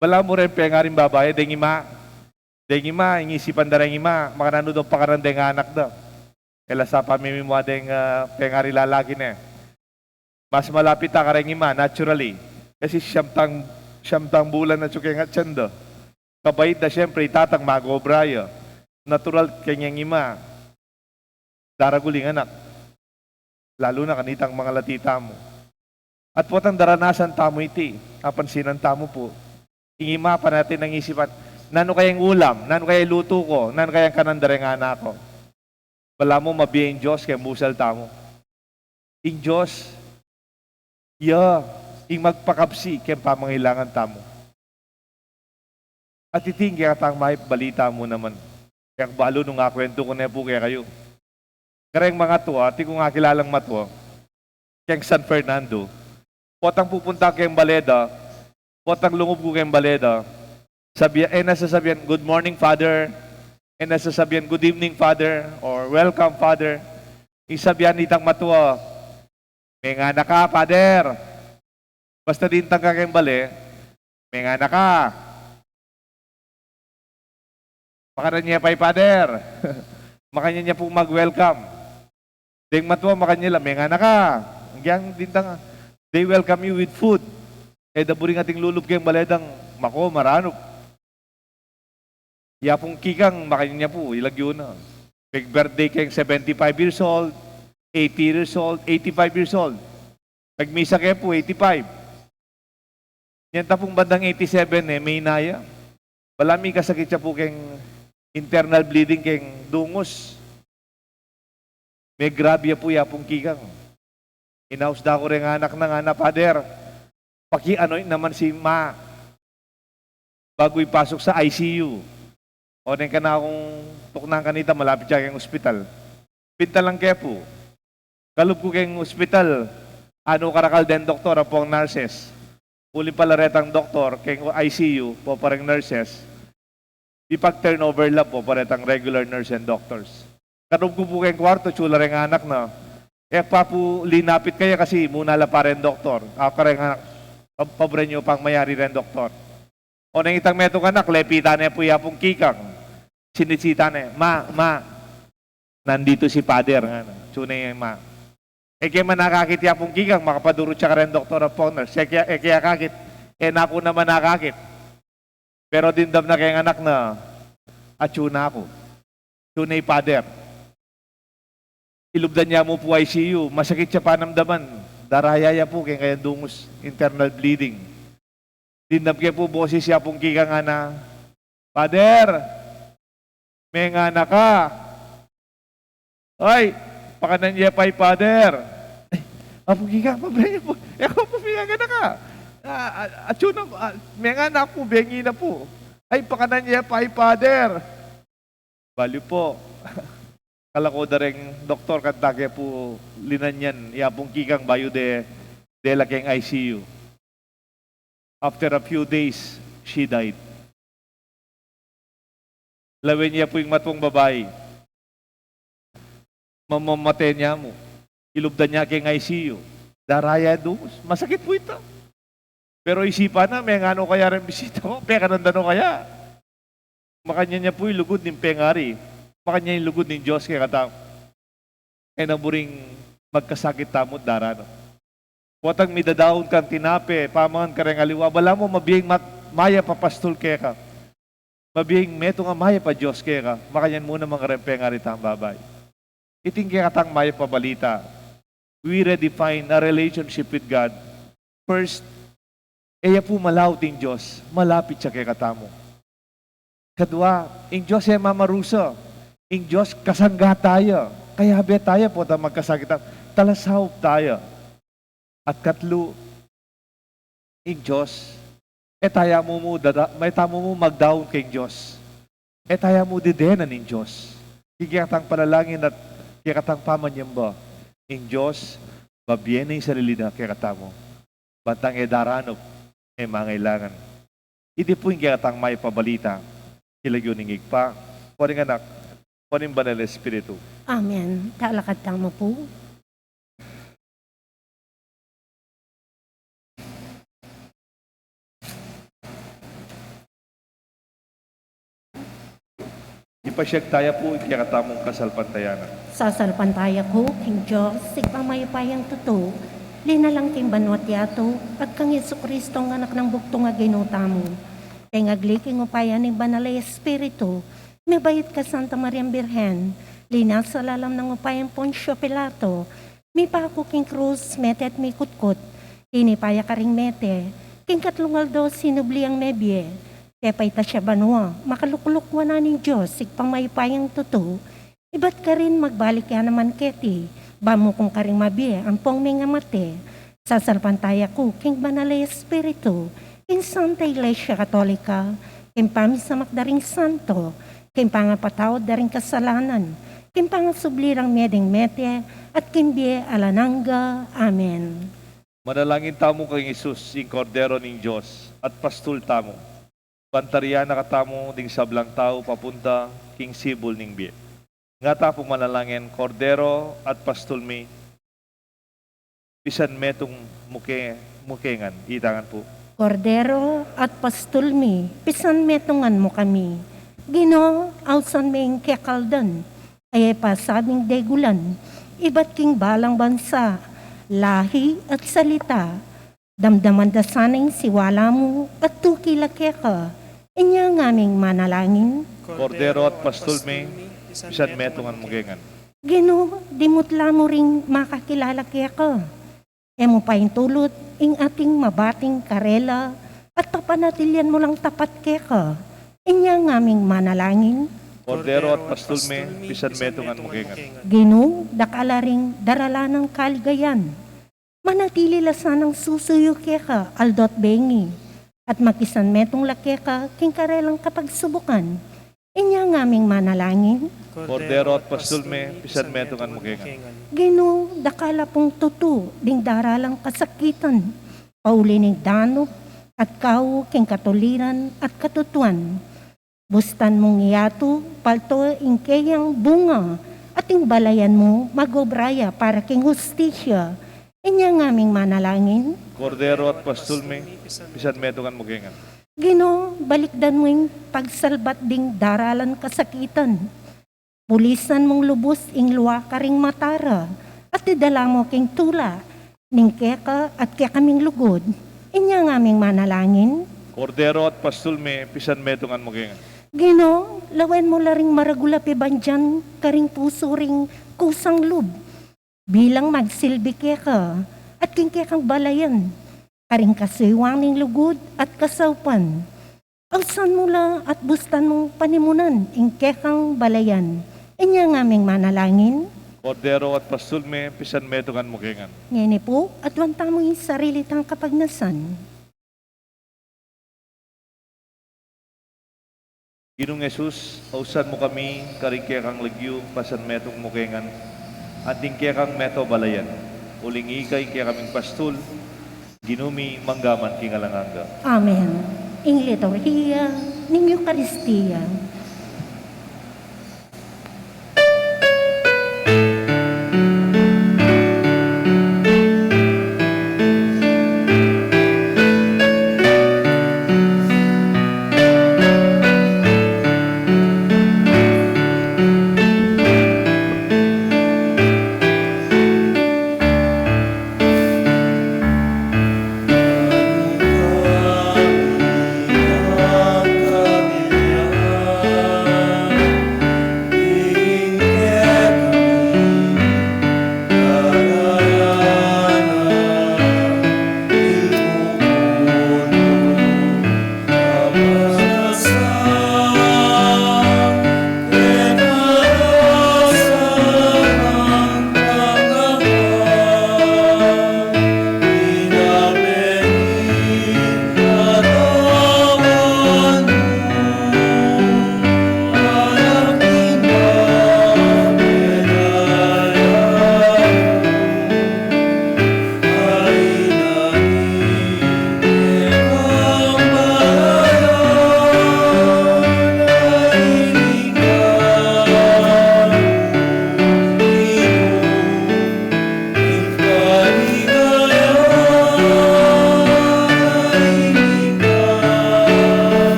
Wala mo rin pengaring babae, deng ima, ingisipan da rin ima, makanano daw pakarandeng anak daw. Kaya sa pamimimwa deng pengari lalaki na. Mas malapit ka rin ima, naturally. Kasi siyamtang bulan na tsukeng at tsanda. Kabait na siyempre, itatang magobraya. Natural kanyang ima. Daraguling anak. Lalo na kanitang mga latita mo. At po tang daranasan tamo iti. Kapansinan tamo po. Ingima pa natin ang isipan. Nano kayang ulam? Nano kayang luto ko? Nano kayang kanandareng anak ko? Wala mo mabiyain Diyos kaya musal tamo. In Diyos, ing magpakapsi kaya pamangailangan tamo. At itinggi at ang balita mo naman. Kaya balo nung kwento ko na po kaya kayo. Kareng mga to, ati ko nga kilalang mato, kayang San Fernando, potang pupunta kayang Baleda, potang lungub ko kayang Baleda, nasasabihan, good morning, Father, nasasabihan, good evening, Father, or welcome, Father. Isabihan nitang matua, may nga na ka, Father. Basta din tangka kayang bale, may nga na ka. Makaran niya pa'y Father. Makanya niya po mag-welcome. Deng matua makanya lang, may nga na ka. Hanggang dintang, they welcome you with food. Daburing ating lulub kayong baledang, mako, maranop. Yapong kikang, makanya niya po, ilagyo na. Big birthday kayong 75 years old, 80 years old, 85 years old. Nagmisa kayo po, 85. Yan tapong bandang 87 may inaya. Balami kasakit siya po kayong internal bleeding kayong dungos. May grabya po yapong kikang. Inaus da ko rin anak ng anak, Father. Paki-anoin naman si Ma. Bago ipasok sa ICU. O rin ka na akong tuknang kanita, malapit siya kayong ospital. Pinta lang kaya po. Kalub ko kayong ospital. Ano karakal den doktor, po ang nurses. Uli pala retang doktor, kayong ICU, po parang nurses. Di pag-turnover lang po, paretang regular nurse and doctors. Karob ko po kayong kwarto, tsula rin anak na. Pa po linapit kaya kasi muna la pa rin doktor. Ako rin anak, pabre nyo pang mayari rin doktor. O nang itang metong anak, lepita na po yapong kikang. Sinisita na, Ma, nandito si Father. Tsuna yung Ma. Kaya man nakakit yapong kikang, makapaduro siya ka rin doktor of honors. Kaya kakit, naku naman nakakit. Pero dindam na kayong anak na, tsuna ako. Tsuna yung Father. Ilubdan niya mo po ICU, masakit siya panamdaman. Darayaya po kaya dungos internal bleeding. Dindam kaya po boses siya pong kika nga na, Father, may nga na ka. Ay, pakanan niya pa'y Father. Ay, apong kika, pabre niya po. Ako po, may nga na ka. May nga na po, bengi na po. Ay, pakanan niya pa'y Father. Value po. Kalako da rin, doktor katake po linanyan, yapong kikang bayo de lakeng ICU. After a few days, she died. Lawin niya po yung matong babae. Mamamate niya mo. Ilubdan niya keng ICU. Daraya dos. Masakit po ito. Pero isipan na, may ngano kaya rin bisita ko, peka nandano kaya. Makanya niya po ilugod ng pengari. Makanya yung lugod ng Diyos kaya katang. Kaya naburing magkasakit tamot darano. Watang midadaon kang tinape, pamangan ka rin aliwa. Bala mo mabiyeng maya pa pastol kaya ka. Mabiyeng meto nga maya pa Diyos kaya ka. Makanyan muna mga rin pengari tang babay. Iting kaya katang maya pa balita. We redefine a relationship with God. First, Eya po malaw ting Diyos, malapit siya kay katamo. Kadwa, ing Diyos ay mamarusa. Ing Diyos kasangga tayo. Kaya bet tayo po ta magkasakitan. Talasaw tayo. At katlo, ing Diyos, taya mo may tamo mo magdaon kay Diyos. Taya mo didenan ing Diyos. Kikatang panalangin at kikatang pamanyamba. Ing Diyos, babyen yung sarili na kikatamo. Bantang daranop, mangailangan. Hindi po yung kikatang may pabalita. Kilagyo ning igpa. Kuning anak, kuning banal na Espiritu. Amen. Talakad tamo po. Ipasyag tayo po yung kikatamong kasalpantayanan. Sasalpantaya ko, King Diyos, sigpamayapayang totoo, linalang king banwat yato, at kang Yesu Kristo ang anak ng buktong nga ginuta mo. Kaya ngagliking upayan ng banal na Espiritu, may bayit ka Santa Maria Birhen, linas sa lalam ng upayan Poncio Pilato, may pako king krus, mete at may kutkot, tinipaya ka ring mete, king katlungaldo sinubli ang nebye, kaya paita siya banwa, makalukulukwa na ni Diyos, sigpang mayapayang totoo, iba't ka rin magbalik yan naman keti, bamo kung ka rin mabie, ang pong may ngamate, sasalpantaya ko, king banal na Espiritu, king Santa Iglesia Katolika, king pamisa makdaring santo, king pangapatawad daring kasalanan, king pangasublirang meding mete, at king bie alananga. Amen. Manalangin tamo kay Jesus, ing kordero ning Diyos, at pastul tamo. Pantariya na katamo ding sablang tao papunta king sibol ning biye. Nga tapong manalangin, kordero at pastul mi, pisan metong mukengan, itangan po. Kordero at pastulmi, pisan metungan mo kami. Gino, awsan ming kekaldan, ay pasabing degulan, iba't king balang bansa, lahi at salita, damdaman da sana'y siwala mo at tukilake ka, inya ngaming manalangin. Kordero at pastul mi, pisan metongan mukengan. Gino, dimutla mo ring makakilala kaya ka. Emo pa yung tulot, ing ating mabating karela, at papanatilyan mo lang tapat kaya ka. Inya ngaming manalangin. Kordero at pastul mi, pisan metongan mukengan. Gino, dakala ring darala ng kaligayan. Manatili lasanang susuyo kaya ka, aldot bengi. At makisan metong lake ka, king karelang kapag subukan. Inya ngaming manalangin. Kordero at pastul mi, pisan metongan mukengan. Gino, dakala pong tutu, ding daralang kasakitan. Pauli ning danop, at kau king katuliran at katutuan. Bustan mong iyato, palto ing kayang bunga, at ing balayan mo magobraya para king hustisya. Inya ngaming manalangin. Kordero at pastul mi, pisan metongan mukengan. Gino, balikdan mo yung pagsalbat ding daralan kasakitan. Pulisan mong lubos ing luwa ka ring matara, at idala mo king tula, ning keka at kaming lugod. Inya ngaming manalangin. Kordero at pastul mi, pisan metongan mukengan. Gino, lawen mo la ring maragula pibanjan, karing puso ring kusang lub. Bilang magsilbi keka, at king kekang balayan, karing kasiwang ning lugod at kasawpan. Alsan mo la at bustan mong panimunan, ing kekang balayan. Inya ngaming manalangin. Kordero at pastul mi, pisan metongan mukengan. Ngeni po, at wanta mo yung sarili tang kapagnasan. Ginong Jesus, ausan mo kami, karing kekang lagyo, pasan metong mukengan, ating kekang meto balayan. Uling ikay kaya kaming pastul, ginumi manggaman kingalanganga. Amen. Ing liturhiya, ning Eucharistia.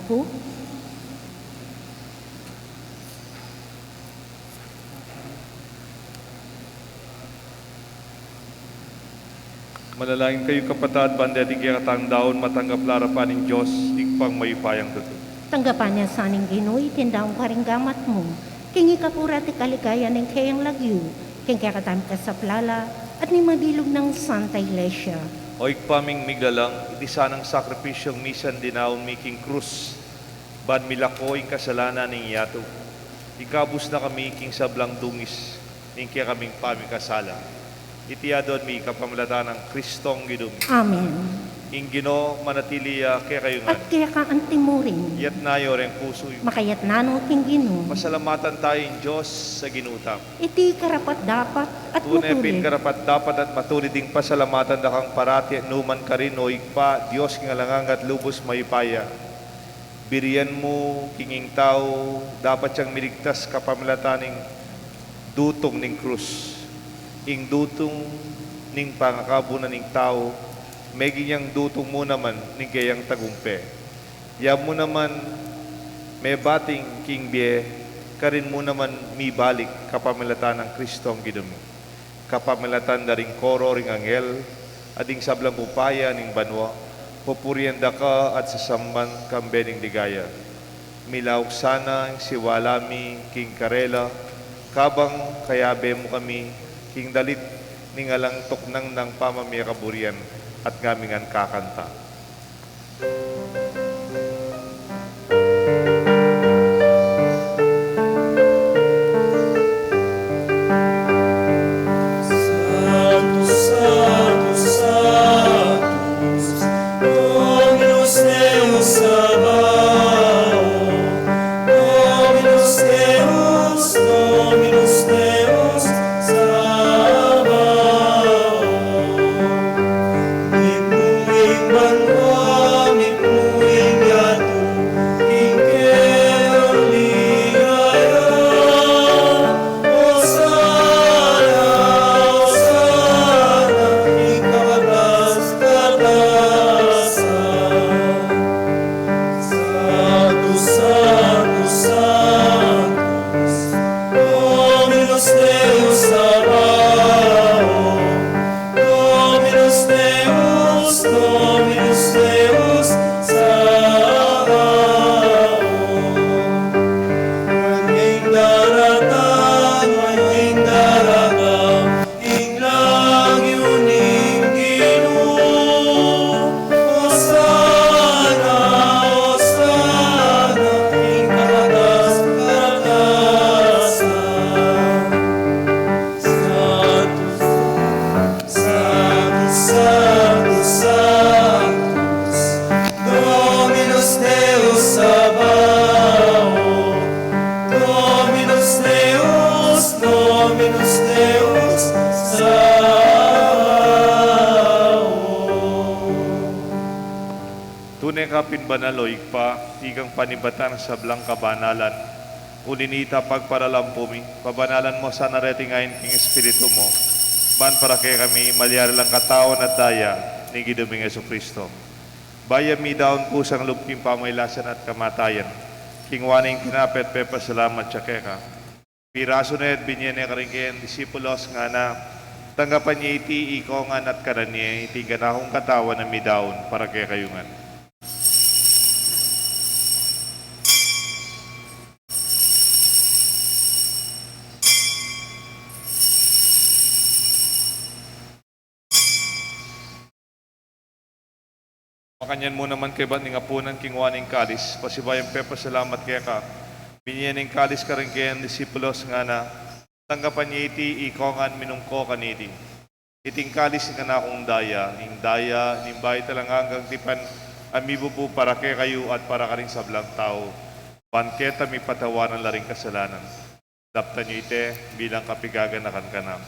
ko. Manalangin kayo kapatad, bandating kaya katang daon, matanggap larapan ng Diyos, ikpang mayupayang tuto. Tanggapan niya sa aning Ginoy, tindaong karinggamat mo. Kingi kapura ti kaligaya ng kayang lagyo, king kaya katam ka sa plala, at ni mabilog ng Santa Iglesia. O ikpaming miglalang, iti sanang sakripisyong misan dinaon miking krus, ban milako ing kasalanan ng yato. Ikabus na kami king sablang dungis, ning kaya kaming pamikasala. Itiyadon mi kapamlatan ng Kristong Gidumi. Amen. Ing Gino manatiliya kaya kayo nga. At kaya ka antimurin, Yat nayo rin puso yung makayat nano king Gino. pasalamatan tayong Diyos sa ginutang. Iti karapat dapat at Tunay matuloy. karapat dapat at matulid ding pasalamatan da kang parati numan ka rin o ikpa Diyos king alangang at lubos mayupaya. Biriyan mo kinging tao dapat siyang miligtas kapamlataning dutong ning krus. Ing dutong ning pangakabunan ning tao may ginyang dutong mo naman ning kayang tagumpe. Yam mo naman may bating king bie karin mo naman mi balik kapamilatan ng Kristo ang gidumi. Kapamilatan da ring koro ring angel ading sablang upaya ning banwa pupurian da ka at sasamban kambe ning ligaya. Milawak sana ang siwalami king karela kabang kayabe mo kami king dalit ning alang tuknang ng pamamaya kaburian at ngamingan kakanta. Tunay ka pinbanaloy pa, igang panibatan sa blang kabanalan. Uninita pagparalampumi, pabanalan mo sa naretingayin king espiritu mo. Ban para kay kami malyari lang katawan at daya ni Giduming Jesucristo. Bayam mi daon pusang lupking pamaylasan at kamatayan. King waning kinapet pepa salamat siya keka. Piraso na at binyan ni karingkayan disipulos nga na tanggapan niya iti ikongan at karanye iti ganahong katawan na mi daon para kay kayungan. Makanyan mo naman kay ba't nga punan kingwaning kalis, pasibayang pepa salamat kaya ka. Binyaning kalis ka rin kaya disipulos nga na, tanggapan niya iti ikongan minungko kaniti. Iting kalis nga na akong daya, ning daya, ning bayi talang hanggang tipan, amibo po para kay kayo at para ka rin sa blang tao. Banketa mi patawanan la rin kasalanan. Daptan niyo ite bilang kapigaganakan ka na.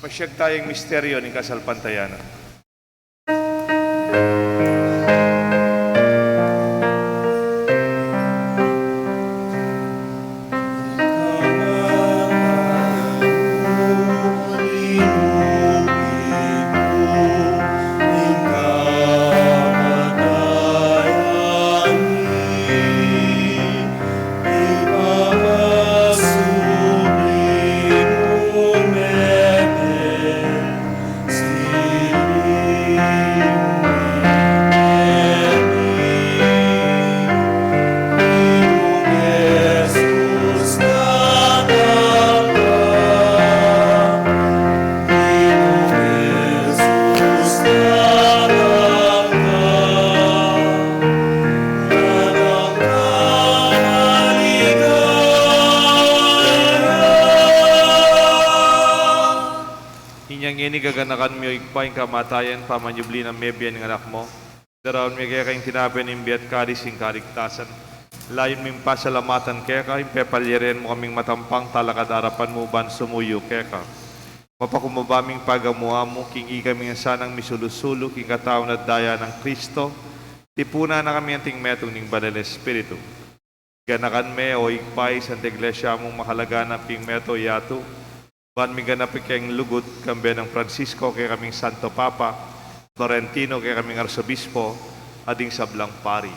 Pasyag tayong misteryo ng kasalpantayanan. Ingini gaganakan mo ikpaing kamatayan pamanyubli ng mebian ng anak mo. Daraon mi kaya kayong tinapin ng biat kadis ng kariktasan. Layon mi pasalamatan kaya ka, ipepalyeren mo kaming matampang talakad arapan mo ban sumuyo kaya ka. Mapakumabaming pagamuha mo, king kami nga sanang misulusulo, king kataon at daya ng Kristo. Tipuna na kami ang tingmetong ning Banal Espiritu. Ganakan me o ikpay sa iglesia mong mahalaganap king meto yato. Ban mi ganapin kayong lugod kambe ng Francisco kay kaming Santo Papa, Florentino kay kaming Arsobispo, ading sablang pari.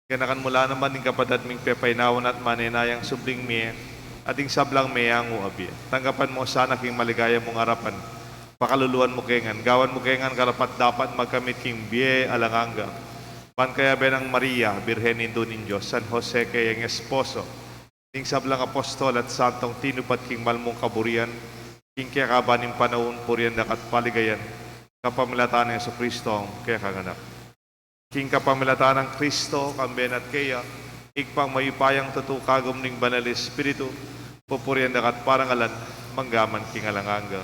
Ganakan mula naman ng kapadat ming pepainawan at maninayang subling mi, ading sablang mayang uabi. Tanggapan mo sana king maligaya mong arapan. Pakaluluan mo kengan, gawan mo kengan karapat dapat magkamit king biye alanganga. Ban kaya benang Maria, Birhen Indo nin Diyos, San Jose kayang esposo, king sablang apostol at santong tinupat king malmong kaburian, king kaya kabaning panahon purian dakat paligayan, kapamilataan ng Jesucristo kaya kanganak. King kapamilataan ng Kristo, kamben at kaya, ikpang mayupayang tutukagom ning Banal Espiritu, pupurian dakat parangalan, manggaman king alanganga.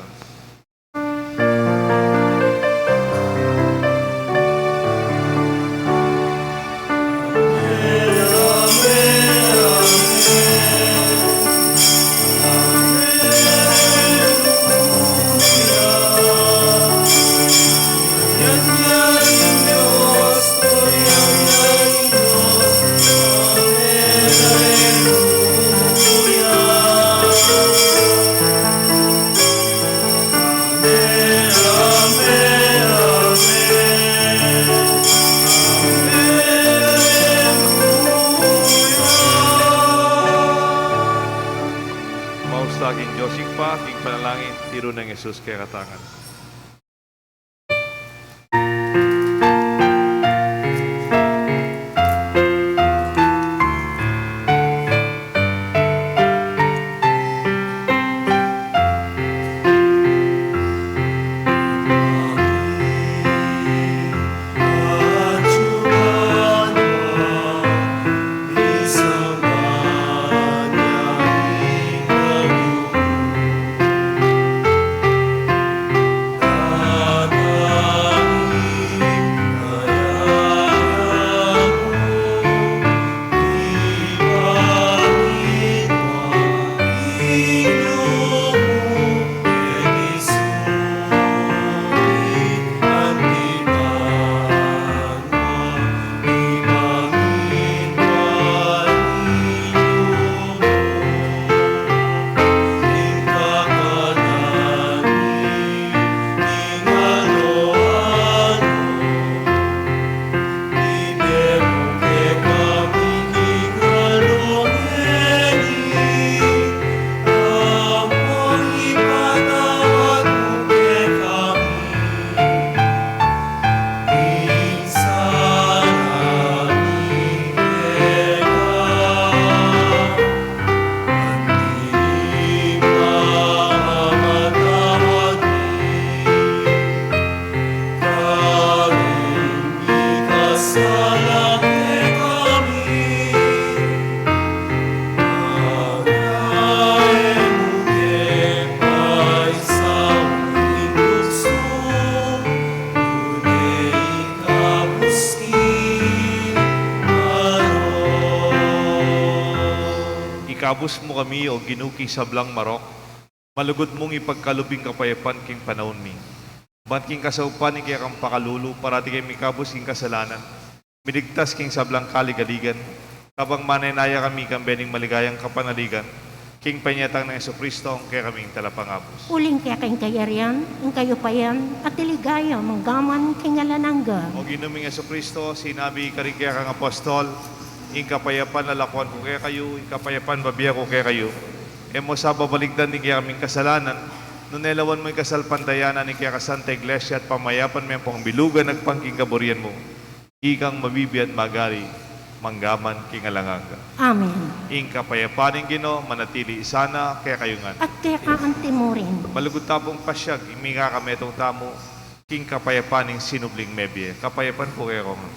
Mausta king Josing pa, king panalangin, tiro ng Jesus kaya katangan. Ikabos mo kami o ginuki sablang marok, malugod mong ipagkalubing kapayapan king panahon mi. Bat king kasaupan ni kaya kang pakalulu, parati kay mikabos king kasalanan. Minigtas king sablang kaligaligan, kabang manenaya kami kang bening maligayang kapanaligan, king panyatang ng Jesucristo kaya kaming talapangabos. Uling kaya kayong kayarian, ang kayo pa yan, at tiligaya, manggaman king alananga. O ginuming Jesucristo, sinabi ka rin kaya kang apostol, ing kapayapan lalakuan ko kaya kayo, ing kapayapan babiya ko kaya kayo. E mo sa babaligdan ni kaya kaming kasalanan, nung nelawan mo yung kasalpandayanan ni kaya kasanta iglesia at pamayapan mo yung pang bilugan nagpangking kaburian mo, ikang mabibiyat magari, manggaman king alanganga. Amen. Ing kapayapaning Ginoo manatili isana kaya kayo nga. At kaya ka ang timurin. Malugod tapong pasyag, iminga kami itong tamo, king kapayapaning sinubling mebye. Kapayapan po kayo nga.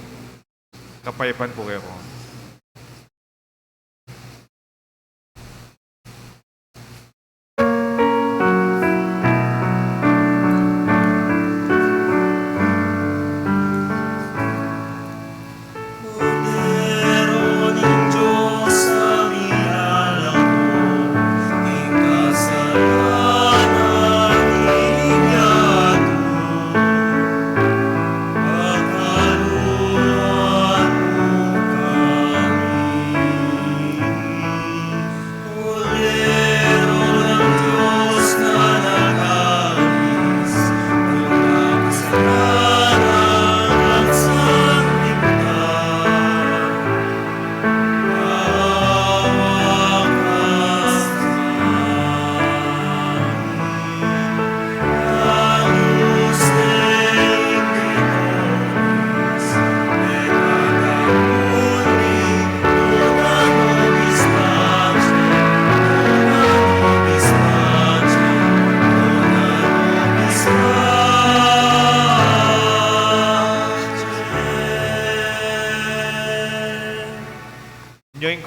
Kapayapan po kayo nga.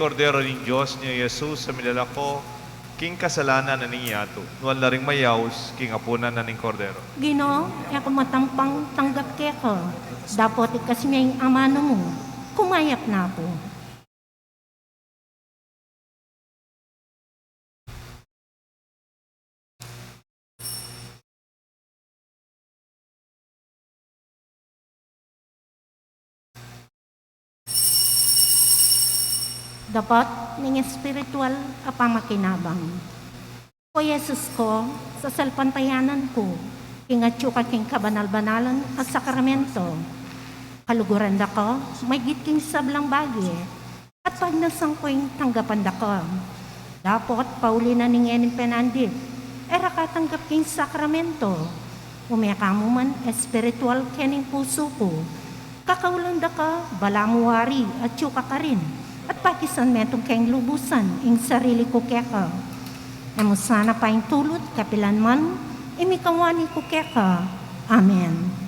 kordero ng Diyos niya Jesus sa milalako, king kasalanan na ninyato. Nuwan na ring mayaws, king apunan na ning kordero. Ginoo, ako matampang tanggap keko. Dapat ikas niya yung amano mo. Kumayap na ako. Dapat ning espiritual apamakinabang. O Yesus ko, sa salpantayanan ko, kingatyo ka king kabanal-banalan at sakramento. Kaluguran da ko, may giting sablang bagi, at pag nasang ko'y tanggapan da ko. Dapat pauli na ning enin penandit, era katanggap king sakramento. Umeka mo man espiritual kening puso ko. Kakaulan da ka, balamuwari at yuka ka rin. At pakisan metong keng lubusan ing sarili ko keka. Emo sana pa ing tulot kapilan man, imikawani ko keka. Amen.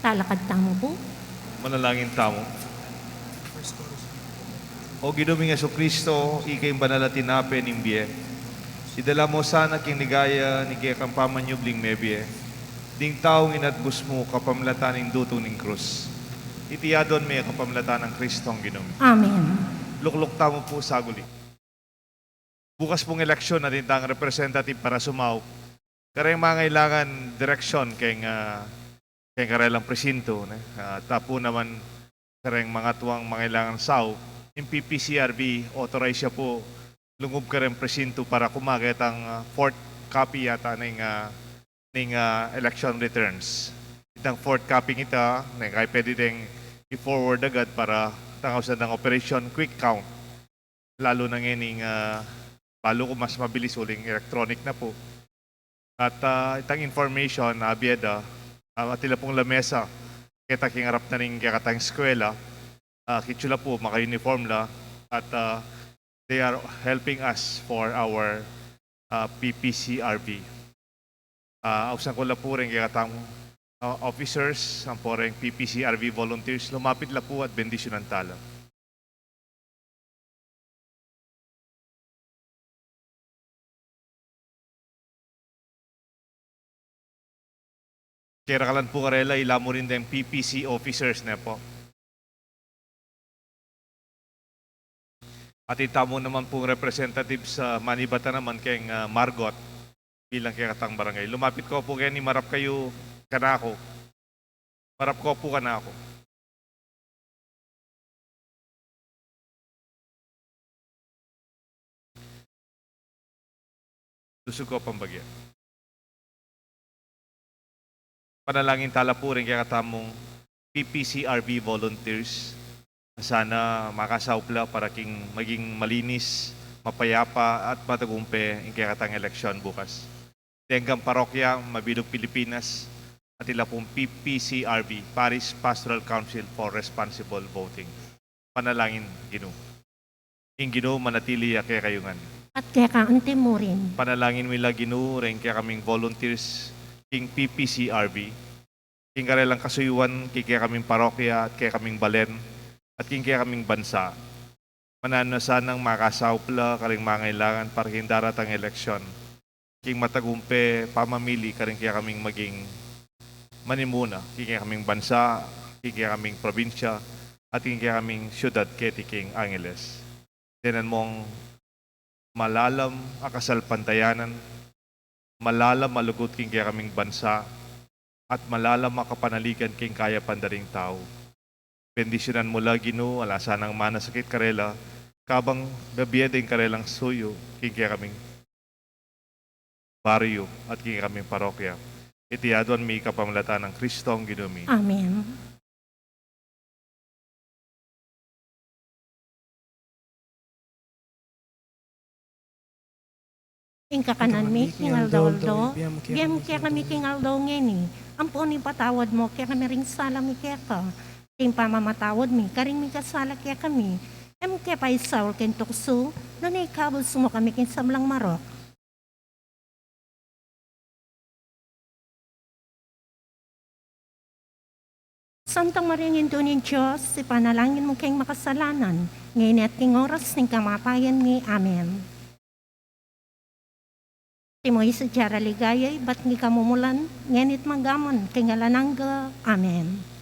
Talakad tamo po. Manalangin tamo. O Ginoong Jesucristo, ikay banal at tinape nimbye. Idala mo sana king ligaya ni kaya kang pamanyubling mebye. Ding taong inatbus mo kapamlatan ng dutong ng krus. Itiyadon may kapamlatan ng Kristong Ginoong. Amen. Lukluk tamo po saguli. Bukas pong eleksyon na tintang representative para sumaw. Karang mga kailangan direksyon kay karelang presinto. Tapo naman karang mga tuwang mga kailangan saw. Yung PPCRB, authorize siya po lungub ka rin presinto para kumakit ang fourth copy yata ng election returns. Itang fourth copy ita, kaya pwede ding i-forward agad para tangaw ng operation quick count. Lalo na ngayon balo ko mas mabilis uling electronic na po. At itang information na abiyeda, atila pong lamesa, kita kingarap na rin kakatang eskwela, kitsula po, maka-uniform la, at they are helping us for our PPCRB. Ausan ko la po rin kakatang officers, ang po rin PPCRB volunteers, lumapit la po at bendisyonan tala. Kaya kalan po karela, ila mo rin din PPC officers na po. At itamo naman pong representative sa Manibata naman kay Margot bilang kaya katang barangay. Lumapit ko po kaya ni marap kayo kanako. Marap ko po kanako. Lusog ko pambagyan. Panalangin tala po rin kaya katamong PPCRB volunteers. Sana makasaupla para maging malinis, mapayapa at matagumpe ang kaya katang eleksyon bukas. Hanggang parokya, Mabilog Pilipinas at ila pong PPCRB, Paris Pastoral Council for Responsible Voting. Panalangin, Ginoo. Ing Ginoo, manatili kaya kayungan. At kaya kaante mo rin. Panalangin mila Ginoo, rin kaya kaming volunteers king PPCRB. King karelang kasuyuan, kaya kaming parokya at kaya kaming balen at kaya kaming bansa. Manano sanang makasaupla karing mangailangan para hindarat ang eleksyon. King matagumpe, pamamili karing kaya kaming maging manimuna. Kaya kaming bansa, kaya kaming probinsya at kaya kaming syudad keti King Angeles. Tinan mong malalam akasal pantayanan, malalam malugot king kaya kaming bansa, at malalam makapanaligan king kaya pandaring tao. Bendisyonan mo lagi no, alasan ng manasakit karela, kabang babiyadeng karelang suyo, king kaya kaming baryo at king kaming parokya. Itiyadon mi kapamlatan ng Kristong Ginumi. Amen. Ing kakanan mi, kingaldo-aldo, biyam kaya kami kingaldo ngeni. Ampun ni patawad mo, kaya kami ring sala mi kaya ka. Ing pamamatawad mi, karing mi kasala kaya kami. Em kaya pa isaul ken tukso, nun ikabos mo kami kin samlang marok. Santang Mariang Indonesian Diyos, ipanalangin mo kayong makasalanan, ngayon at king oras ng kamatayan ni Amen. Timoy sa Jara Ligayay, ba't ni kamumulan, ngenit manggamon, kay ngalanangga, Amen.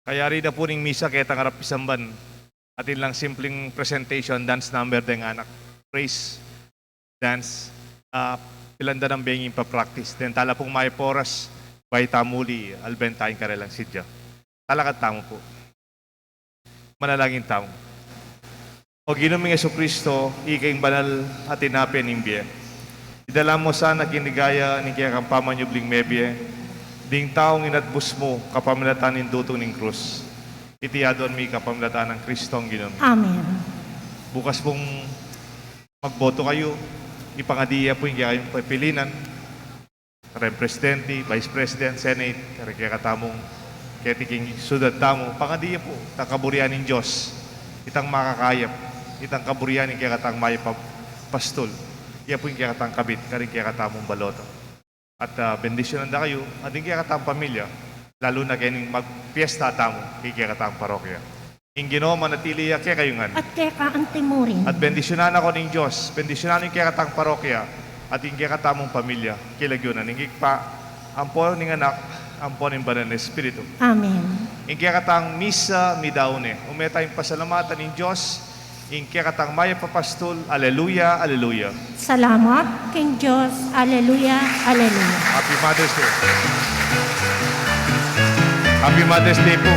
Kaya rin na po ning misa kaya tangarap isamban. Atin lang simpleng presentation, dance number deng anak. Praise, dance, pilanda ng benging pa-practice. Then tala pong may poras, bay tamuli, albentain karelang sidya. Talakat tamo po. Manalangin tamo. O Ginoong Jesucristo, ikaing banal at tinapin imbye. Idala mo sana kinigaya ni kaya kang pamanyubling mebye, Ding taong inatbus mo, kapamilatan ng dutong ng krus. Itiyadon mi kapamilatan ng Kristong Ginoo. Amen. Bukas pong magboto kayo, ipangadiya po yung kayong pipilinan. Presidente, Vice President, Senate, kaya katamong ketiking sudad tamo, pangadiya po, takaburian ng Diyos, itang makakayap, itang kaburian ng kaya katang maya pastol, iya po yung kaya katang kabit, kaya katamong baloto. At bendisyonan na kayo, at yung kaya katang pamilya, lalo na kayo magpiesta tamo, kaya katang parokya. Yung Ginoo manatili kaya kayungan. At kay ka ang timurin. At bendisyonan ako ng Diyos, bendisyonan yung kaya katang parokya, at yung kaya katamong pamilya, kilagyonan, hingig pa, ampo ng anak, ampo ng banal na Espiritu. Amen. Yung kaya katang misa midaune, umetay pasalamatan ng Diyos, yung kaya katang maya papastol, aleluya, aleluya. Salamat King Diyos. Aleluya, aleluya. Happy Mother's Day. Happy Mother's Day po.